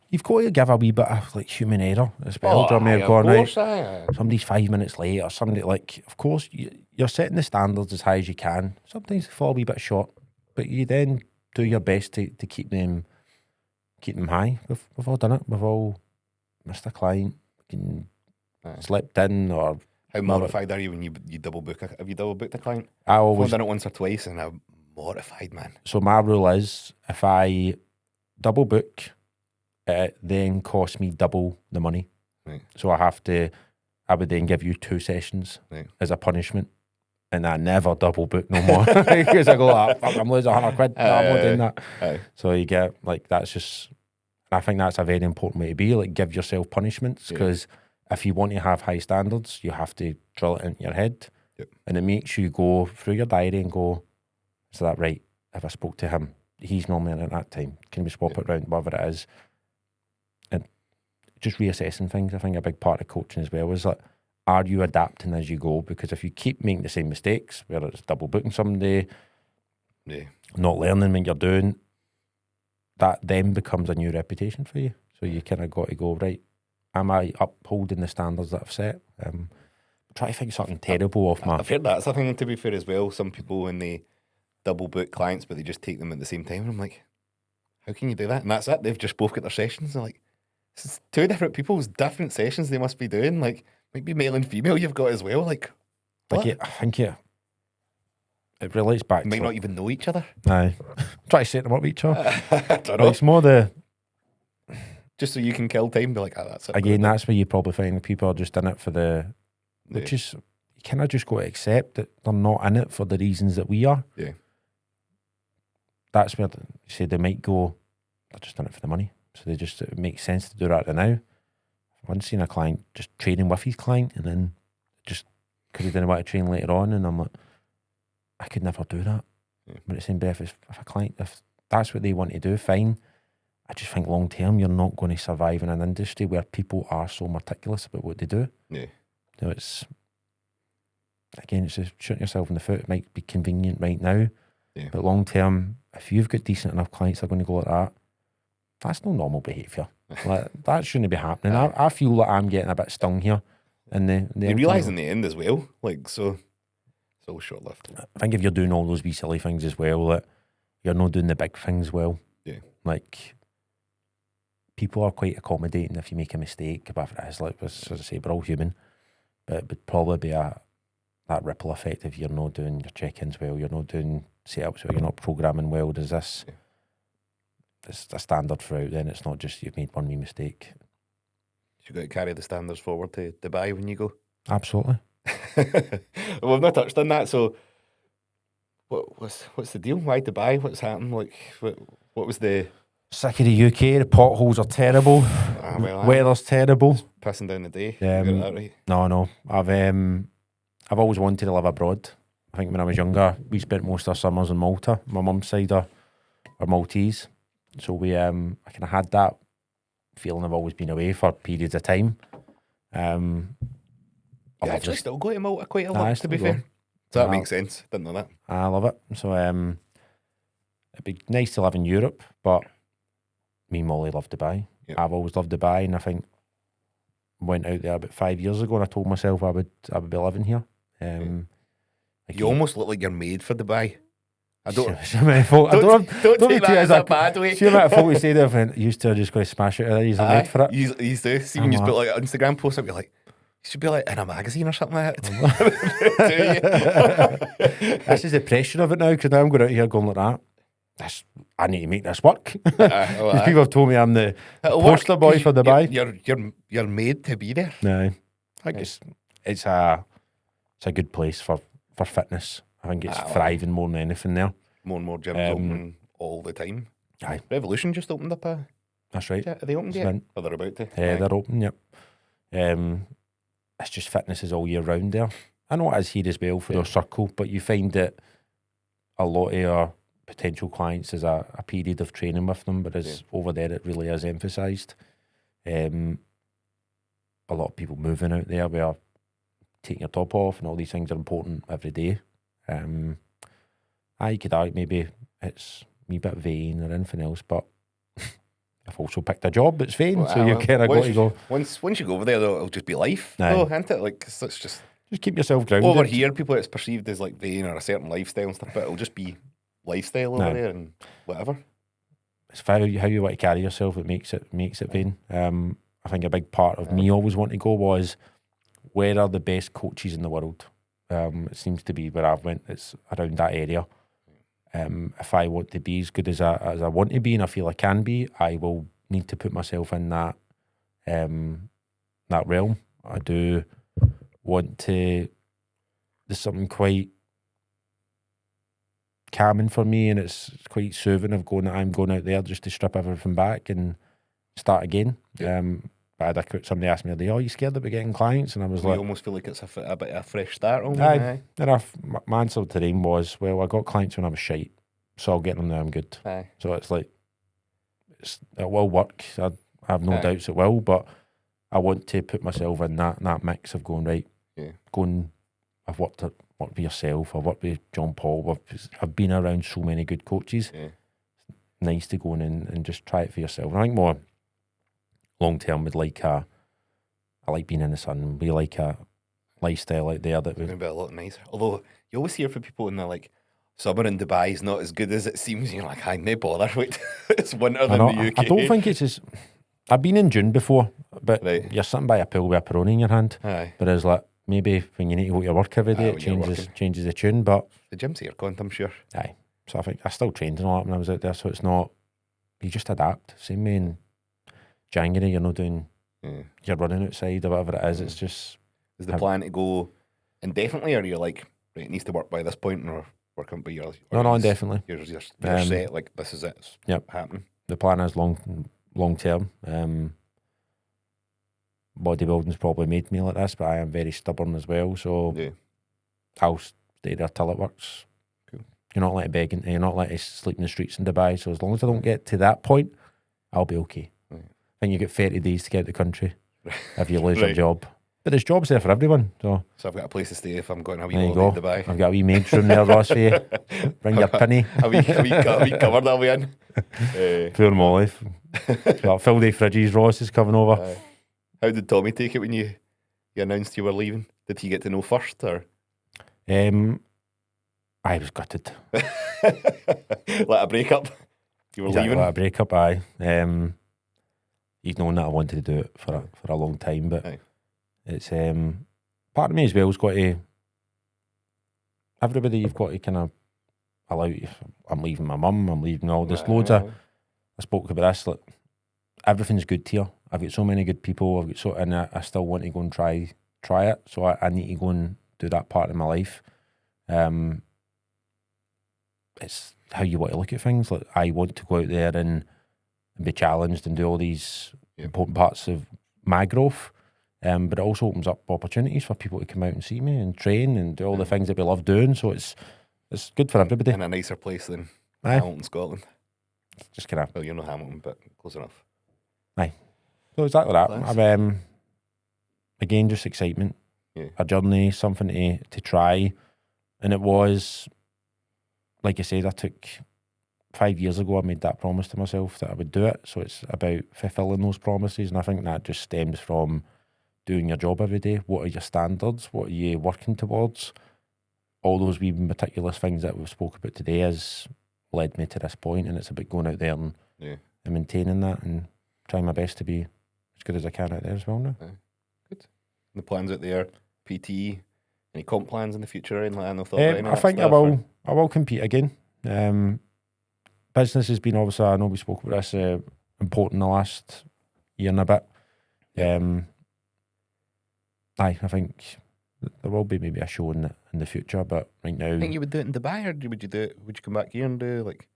You've got to give a wee bit of like human error as well. Of course, aye. Somebody's 5 minutes late, or somebody like. Of course, you're setting the standards as high as you can. Sometimes they fall a wee bit short, but you then do your best to keep them high. We've all done it. We've all missed a client, slept in, or. How mortified are you when you double book? Have you double booked a client? I always I've done it once or twice, and I'm mortified, man. So my rule is, if I double book, it then costs me double the money. Right. So I would then give you 2 sessions as a punishment, and I never double book no more because I go, fuck, I'm losing £100. No, I'm not doing that. So you get like that's just. I think that's a very important way to be. Like, give yourself punishments because. If you want to have high standards, you have to drill it into your head. Yep. And it makes you go through your diary and go, is that right? If I spoke to him, he's normally in at that time. Can we swap it around, whatever it is? And just reassessing things. I think a big part of coaching as well is that, are you adapting as you go? Because if you keep making the same mistakes, whether it's double booking somebody, not learning when you're doing, that then becomes a new reputation for you. So you kind of got to go, right, am I upholding the standards that I've set? Try to think something terrible off my... I've heard that's a thing, to be fair, as well. Some people, when they double book clients, but they just take them at the same time, and I'm like, how can you do that? And that's it. They've just both got their sessions. They're like, this is 2 different people's different sessions they must be doing. Like, might be male and female you've got as well. Like, what? I think it relates back to... might not even know each other. Aye. Try to set them up each other. I don't know. It's more the... Just so you can kill time, be like, that's it. Again, that's where you probably find people are just in it for the... Which is... You kind of just got to accept that they're not in it for the reasons that we are. Yeah. That's where you say they might go, they're just in it for the money. So it makes sense to do that now. I've once seen a client just training with his client and then just, because he didn't want to train later on, and I'm like, I could never do that. Yeah. But it's in breath, if a client, if that's what they want to do, fine. I just think long term, you're not going to survive in an industry where people are so meticulous about what they do. Yeah. You know, it's just shooting yourself in the foot. It might be convenient right now, but long term, if you've got decent enough clients that are going to go like that, that's no normal behaviour. Like, that shouldn't be happening. I feel like I'm getting a bit stung here. And you realise in the end as well, like, so it's all short-lived. I think if you're doing all those wee silly things as well, that you're not doing the big things well. Yeah. Like, people are quite accommodating if you make a mistake. But it is, like, as I say, we're all human. But it would probably be that ripple effect if you're not doing your check-ins well, you're not doing setups well, you're not programming well. Does this... Yeah. It's a standard throughout, then it's not just you've made one wee mistake. You've got to carry the standards forward to Dubai when you go. Absolutely. Well, we've not touched on that, so what's the deal? Why Dubai? What's happened? Like, what was the... Sick of the UK, the potholes are terrible, weather's terrible. Passing down the day. That right? No. I've always wanted to live abroad. I think when I was younger, we spent most of our summers in Malta. My mum's side are Maltese. So we, I kind of had that feeling I've always been away for periods of time. You actually still go to Malta quite a lot, to be fair. So that makes sense. Didn't know that. I love it. So it'd be nice to live in Europe, but me and Molly love Dubai. Yep. I've always loved Dubai, and I think went out there about 5 years ago, and I told myself I would be living here. You almost look like you're made for Dubai. I don't take that as a bad way. See the amount of folk we say there, and used to just going to smash it. He's made for it. You used to. See when you put like an Instagram post, I'd be like, you should be like in a magazine or something like that. This is the pressure of it now, because now I'm going out here going like that. I need to make this work. These people have told me I'm the poster boy for Dubai. You're made to be there. No, I think it's a good place for fitness. I think it's thriving more than anything there. More and more gyms opening all the time. Aye. Revolution just opened up a... That's right. Are they opened yet? Oh, they're about to. They're open, yep. It's just fitness is all year round there. I know it is here as well for our circle, but you find that a lot of our potential clients is a period of training with them, whereas over there it really is emphasised. A lot of people moving out there where taking your top off and all these things are important every day. I could argue maybe it's a wee bit vain or anything else, but I've also picked a job that's vain, so you kind of got to go. Once you go over there, though, it'll just be life, though, isn't it? Like, it's just keep yourself grounded. Over here, people, it's perceived as like vain or a certain lifestyle and stuff, but it'll just be lifestyle over there and whatever. It's how you want to carry yourself that makes it vain. I think a big part of me always wanting to go was, where are the best coaches in the world? It seems to be where I've went. It's around that area. If I want to be as good as I want to be, and I feel I can be, I will need to put myself in that realm. I do want to. There's something quite calming for me, and it's quite soothing of I'm going out there just to strip everything back and start again. I had somebody asked me the other day, "Oh, you scared about getting clients?" And I was like, "You almost feel like it's a bit of a fresh start." Aye. And my answer to them was, "Well, I got clients when I was shite, so I'll get them now I'm good." Aye. So it's like it will work. I have no doubts it will, but I want to put myself in that mix of going right. I've worked with yourself. I've worked with John Paul. I've been around so many good coaches. Yeah. It's nice to go in and just try it for yourself. And I think more long term, I like being in the sun. We like a lifestyle out there that would be a lot nicer. Although you always hear from people in the like, summer in Dubai is not as good as it seems. And you're like, I no bother. Wait, it's winter than the UK. I don't think it's as. I've been in June before, but you're sitting by a pool with a Peroni in your hand. Aye. But it's like maybe when you need to go to work every day, it changes the tune. But the gym's aircon, I'm sure. Aye. So I think I still trained a lot when I was out there. So it's not. You just adapt. Same way in January, you're not doing. You're running outside or whatever it is. It's just. Is the plan to go indefinitely, or you're like, right, it needs to work by this point, or working by your? No, indefinitely. You're set. Like this is it. It's happening. The plan is long term. Bodybuilding's probably made me like this, but I am very stubborn as well. So I'll stay there till it works. Cool. You're not letting begging. You're not letting sleep in the streets in Dubai. So as long as I don't get to that point, I'll be okay. Right. I think you get 30 days to get out of the country if you lose your job. But there's jobs there for everyone. So I've got a place to stay if I'm going a wee holiday in Dubai. I've got a wee maid's room there, Ross, for you. Bring your penny. a wee cupboard I'll be in. Poor Molly. Got full day fridges. Ross is coming over. How did Tommy take it when you announced you were leaving? Did he get to know first, or? I was gutted. Like a breakup? You were leaving? Like a breakup, aye. He's known that I wanted to do it for a long time, but it's part of me as well has got to. Everybody, you've got to kind of allow. I'm leaving my mum. I'm leaving all. There's loads of. I spoke about this. Like, everything's good here. I've got so many good people. And I still want to go and try it. So I need to go and do that part of my life. It's how you want to look at things. Like, I want to go out there and be challenged and do all these important parts of my growth. But it also opens up opportunities for people to come out and see me and train and do all the things that we love doing. So it's good for everybody. In a nicer place than Hamilton, Scotland. Just kind of. Well, you're not Hamilton, but close enough. Aye. So exactly that. I've, again, just excitement. A journey, something to try. And it was, like I said, I took 5 years ago, I made that promise to myself that I would do it. So it's about fulfilling those promises. And I think that just stems from doing your job every day. What are your standards? What are you working towards? All those wee meticulous things that we've spoke about today has led me to this point, and it's about going out there and maintaining that and trying my best to be as good as I can out there as well now. Good. And the plans out there, PT, any comp plans in the future? I think I will compete again. Business has been, obviously, I know we spoke about this, important in the last year and a bit. I think there will be maybe a show in the future, but right now, I think you would do it in Dubai, or would you come back here and do like?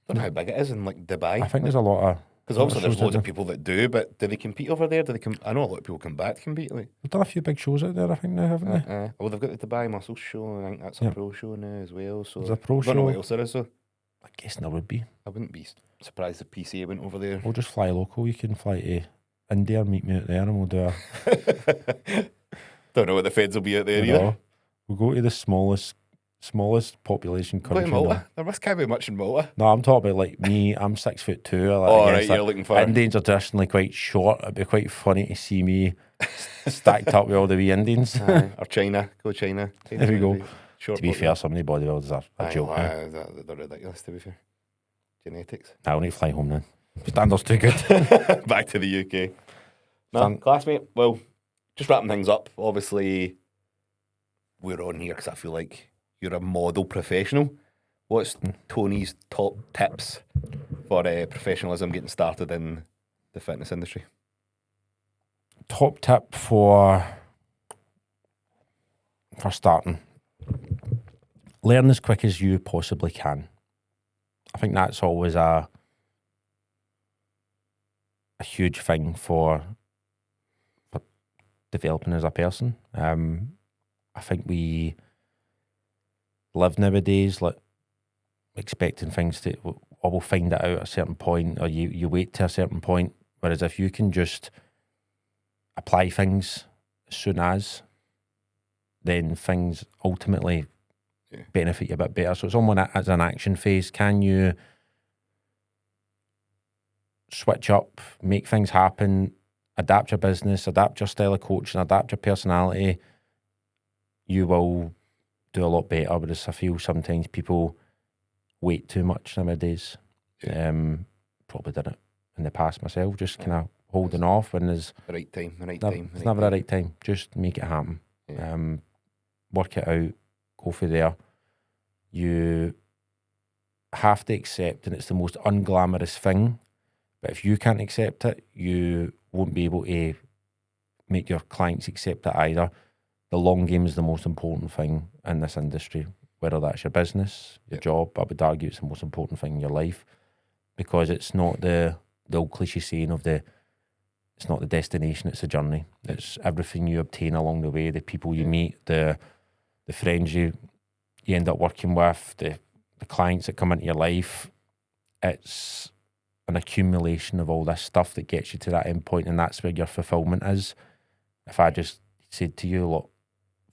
don't know how big it is in like Dubai. I think there's a lot of... Because obviously there's loads of people that do, but do they compete over there? I know a lot of people come back to compete. Like. They've done a few big shows out there, I think, now, haven't they? Well, they've got the Dubai Muscle Show, and I think that's a pro show now as well. So there's a pro I don't know show. what else there is, though. I guess there would be. I wouldn't be surprised if PCA went over there. We'll just fly local. You can fly to India and meet me out there, and we'll do a... Don't know what the feds will be out there either. We'll go to the smallest population country. Go to Malta. There must can't be much in Malta. No, I'm talking about like me. I'm 6'2". Right, you're looking for... Indians are traditionally quite short. It'd be quite funny to see me stacked up with all the wee Indians. Or China. Go China. There we go. Short to be fair, some of the bodybuilders are a joke. They're ridiculous, to be fair. Genetics. I'll need to fly home then. Standards too good. Back to the UK. No, classmate. Well, just wrapping things up. Obviously, we're on here because I feel like you're a model professional. What's Tony's top tips for professionalism getting started in the fitness industry? Top tip for starting. Learn as quick as you possibly can. I think that's always a huge thing for developing as a person. I think we live nowadays like expecting things to, or we'll find it out at a certain point, or you wait to a certain point. Whereas if you can just apply things as soon as, then things ultimately benefit you a bit better. So it's almost as an action phase. Can you switch up, make things happen, adapt your business, adapt your style of coaching, adapt your personality? You will do a lot better. Whereas I feel sometimes people wait too much nowadays. Probably did it in the past myself, just kind of holding off when there's the right time. It's never the right time. Just make it happen. Work it out. Go for there. You have to accept, and it's the most unglamorous thing, but if you can't accept it, you won't be able to make your clients accept it either. The long game is the most important thing in this industry, whether that's your business, your job. I would argue it's the most important thing in your life, because it's not the old cliche saying of it's not the destination, it's the journey. It's everything you obtain along the way, the people you meet, the friends you end up working with, the clients that come into your life. It's an accumulation of all this stuff that gets you to that end point, and that's where your fulfillment is. If I just said to you, look,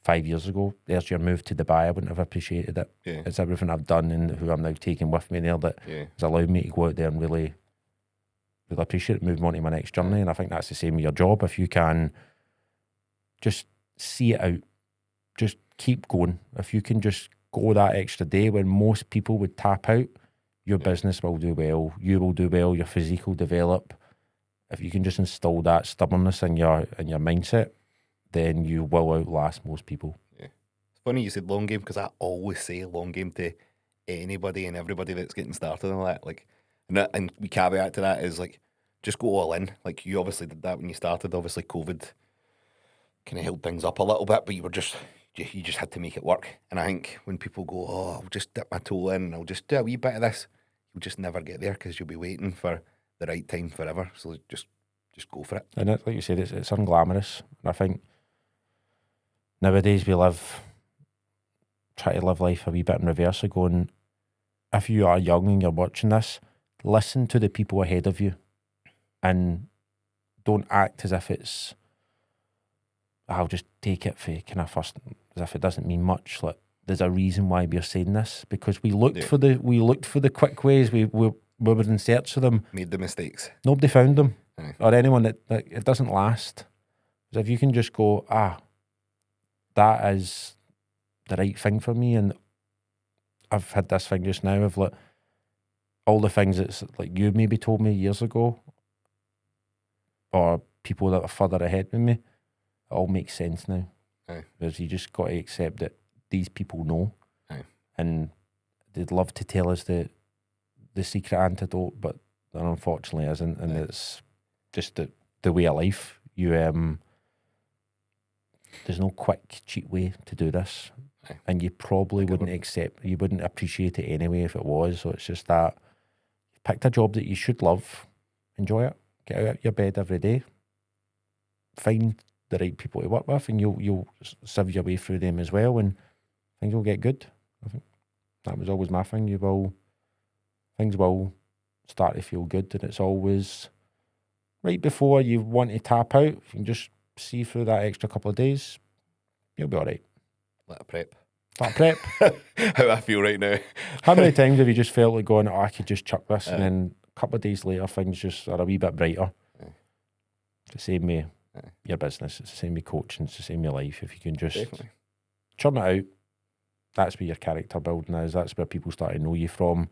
5 years ago, there's your move to Dubai, I wouldn't have appreciated it. It's everything I've done and who I'm now taking with me there that has allowed me to go out there and really appreciate it, moving on to my next journey. And I think that's the same with your job. If you can just see it out, just keep going. If you can just go that extra day when most people would tap out, your business will do well, you will do well, your physique will develop. If you can just instill that stubbornness in your mindset, then you will outlast most people. It's funny you said long game, because I always say long game to anybody and everybody that's getting started and all that. Like, and we caveat to that is like, just go all in. Like, you obviously did that when you started. Obviously, COVID kind of held things up a little bit, but you just had to make it work. And I think when people go, oh, I'll just dip my toe in, I'll just do a wee bit of this, you'll just never get there, because you'll be waiting for the right time forever. So just go for it. And like you said, it's unglamorous. And I think nowadays we try to live life a wee bit in reverse, of going, if you are young and you're watching this, listen to the people ahead of you and don't act as if it's, I'll just take it for kind of first, as if it doesn't mean much. Like, there's a reason why we're saying this, because we looked for the quick ways. We were in search of them. Made the mistakes. Nobody found them, or anyone that it doesn't last. So if you can just go, that is the right thing for me, and I've had this thing just now of like all the things that's like you maybe told me years ago, or people that are further ahead with me, it all makes sense now. Because you just got to accept that these people know, and they'd love to tell us the secret antidote, but there unfortunately isn't, and it's just the way of life. There's no quick, cheap way to do this, and you probably wouldn't appreciate it anyway if it was. So it's just that picked a job that you should love, enjoy it, get out of your bed every day, find the right people to work with, and you'll sieve your way through them as well, and things will get good. I think that was always my thing. Things will start to feel good, and it's always right before you want to tap out. If you can just see through that extra couple of days, you'll be all right. Let a prep. How I feel right now. How many times have you just felt like going, I could just chuck this, and then a couple of days later, things just are a wee bit brighter. It's the same with your business. It's the same with coaching. It's the same with life. If you can just churn it out, that's where your character building is. That's where people start to know you from. And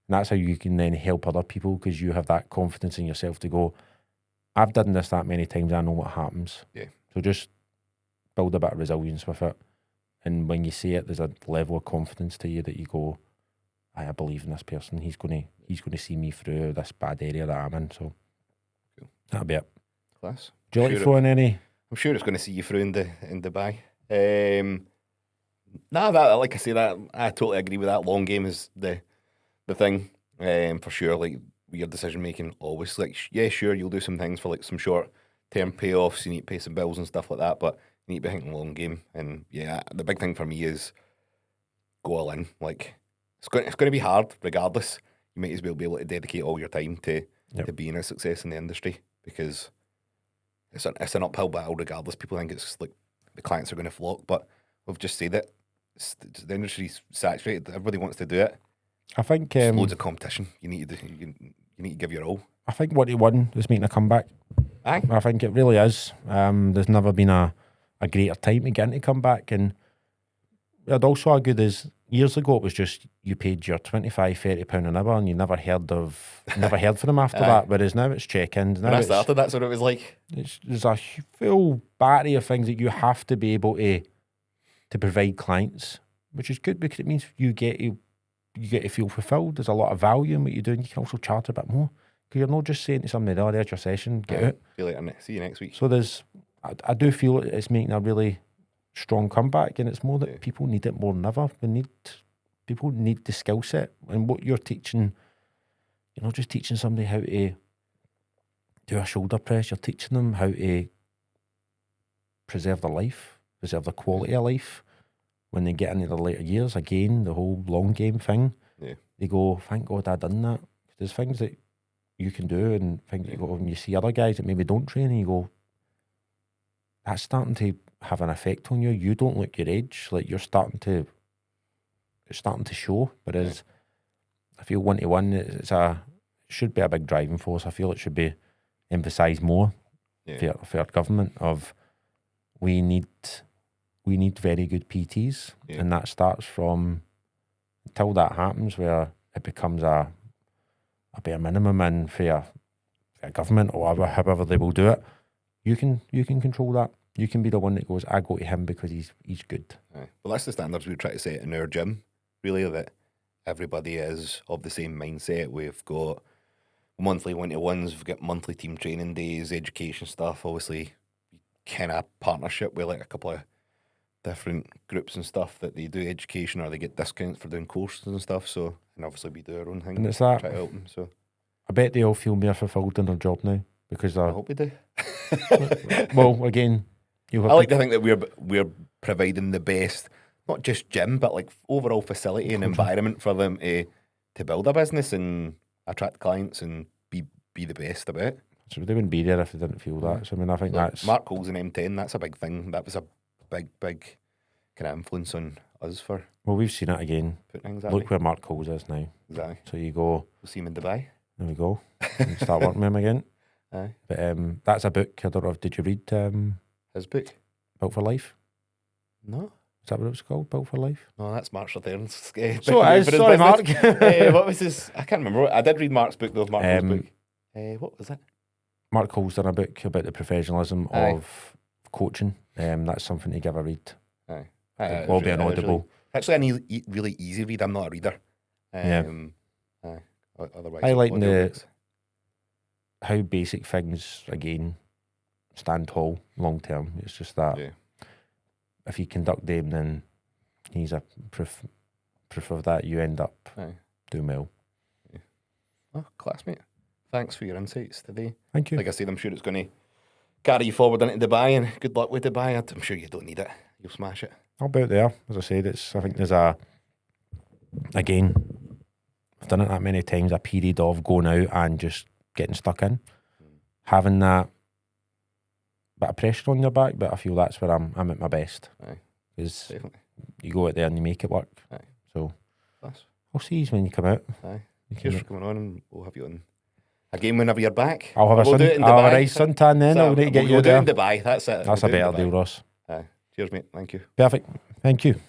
that's how you can then help other people, because you have that confidence in yourself to go, I've done this that many times, I know what happens. Yeah. So just build a bit of resilience with it. And when you see it, there's a level of confidence to you that you go, I believe in this person. He's gonna see me through this bad area that I'm in. So that'll be it. Class. Do you like throwing any? I'm sure it's going to see you through in Dubai. Like I say, that I totally agree with that. Long game is the thing, for sure. Like your decision making, always like sure you'll do some things for like some short term payoffs. You need to pay some bills and stuff like that, but you need to be thinking long game. And the big thing for me is go all in. Like it's going to be hard regardless. You might as well be able to dedicate all your time to being a success in the industry, because it's an uphill battle regardless. People think it's like the clients are going to flock, but we've just said it. The industry's saturated. Everybody wants to do it. I think there's loads of competition. You need to give your all. I think what he won is making a comeback. Aye. I think it really is. There's never been a greater time to get into comeback, and I'd also argue there's years ago it was just you paid your £25-30 an hour and you never heard from them after that. Whereas now it's check-ins. When I started, that's what it was like. There's a full battery of things that you have to be able to provide clients, which is good because it means you get to feel fulfilled. There's a lot of value in what you're doing. You can also charge a bit more because you're not just saying to somebody, "Oh, there's your session, get out." See you later. See you next week. So I do feel it's making a really strong comeback, and it's more that people need it more than ever. People need the skill set, and what you're teaching. You're not just teaching somebody how to do a shoulder press. You're teaching them how to preserve their life, preserve their quality of life. When they get into their later years, again, the whole long game thing, they go, thank God I done that. There's things that you can do, and things that you go, and you see other guys that maybe don't train, and you go, that's starting to have an effect on you. You don't look your age. Like it's starting to show. Whereas I feel 1-to-1, it should be a big driving force. I feel it should be emphasised more for our government of we need very good PTs, and that starts from until that happens where it becomes a bare minimum, and for a government or however they will do it, you can control that. You can be the one that goes, I go to him because he's good. Well, that's the standards we try to set in our gym, really, that everybody is of the same mindset. We've got monthly 1-to-1s, we've got monthly team training days, education stuff, obviously kind of partnership with like a couple of different groups and stuff that they do education or they get discounts for doing courses and stuff. So, and obviously we do our own thing. And it's that. Try to help them, so I bet they all feel more fulfilled in their job now because I hope we do. Well, again, I like to think that we're providing the best, not just gym, but like overall facility and environment for them to build a business and attract clients and be the best about it. So they wouldn't be there if they didn't feel that. So I mean, I think that's Mark Cole's in M10. That's a big thing. That was a big kind of influence on us for. Well, we've seen it again. Look where Mark Cole's is now. Exactly. So you go. We'll see him in Dubai. There we go. And start working with him again. Aye. But that's a book. I don't know. Did you read his book? Built for Life. No. Is that what it was called? Built for Life? No, that's Mark's Returns. So it is. Sorry, Mark. What was his? I can't remember. I did read Mark's book though. Mark's book. What was it? Mark Cole's done a book about the professionalism of coaching. That's something to give a read. Aye. It will be an audible. Actually, a really easy read. I'm not a reader. Otherwise, I like how basic things again stand tall long term. It's just that if you conduct them, then he's a proof of that. You end up doing well. Oh, classmate. Thanks for your insights today. Thank you. Like I said, I'm sure it's going to carry you forward into Dubai, and good luck with Dubai. I'm sure you don't need it. You'll smash it. I'll be out there. As I said, I think there's again, I've done it that many times, a period of going out and just getting stuck in. Having that bit of pressure on your back, but I feel that's where I'm at my best. Because you go out there and you make it work. Aye. So That's... I'll see you when you come out. Aye. Cheers for coming on, and we'll have you on again whenever you're back. I'll have we'll do it in Dubai. I'll have a nice suntan then. I'll need to get you we'll do there. it in Dubai. That's it. That's a better deal, Ross. Cheers, mate. Thank you. Perfect. Thank you.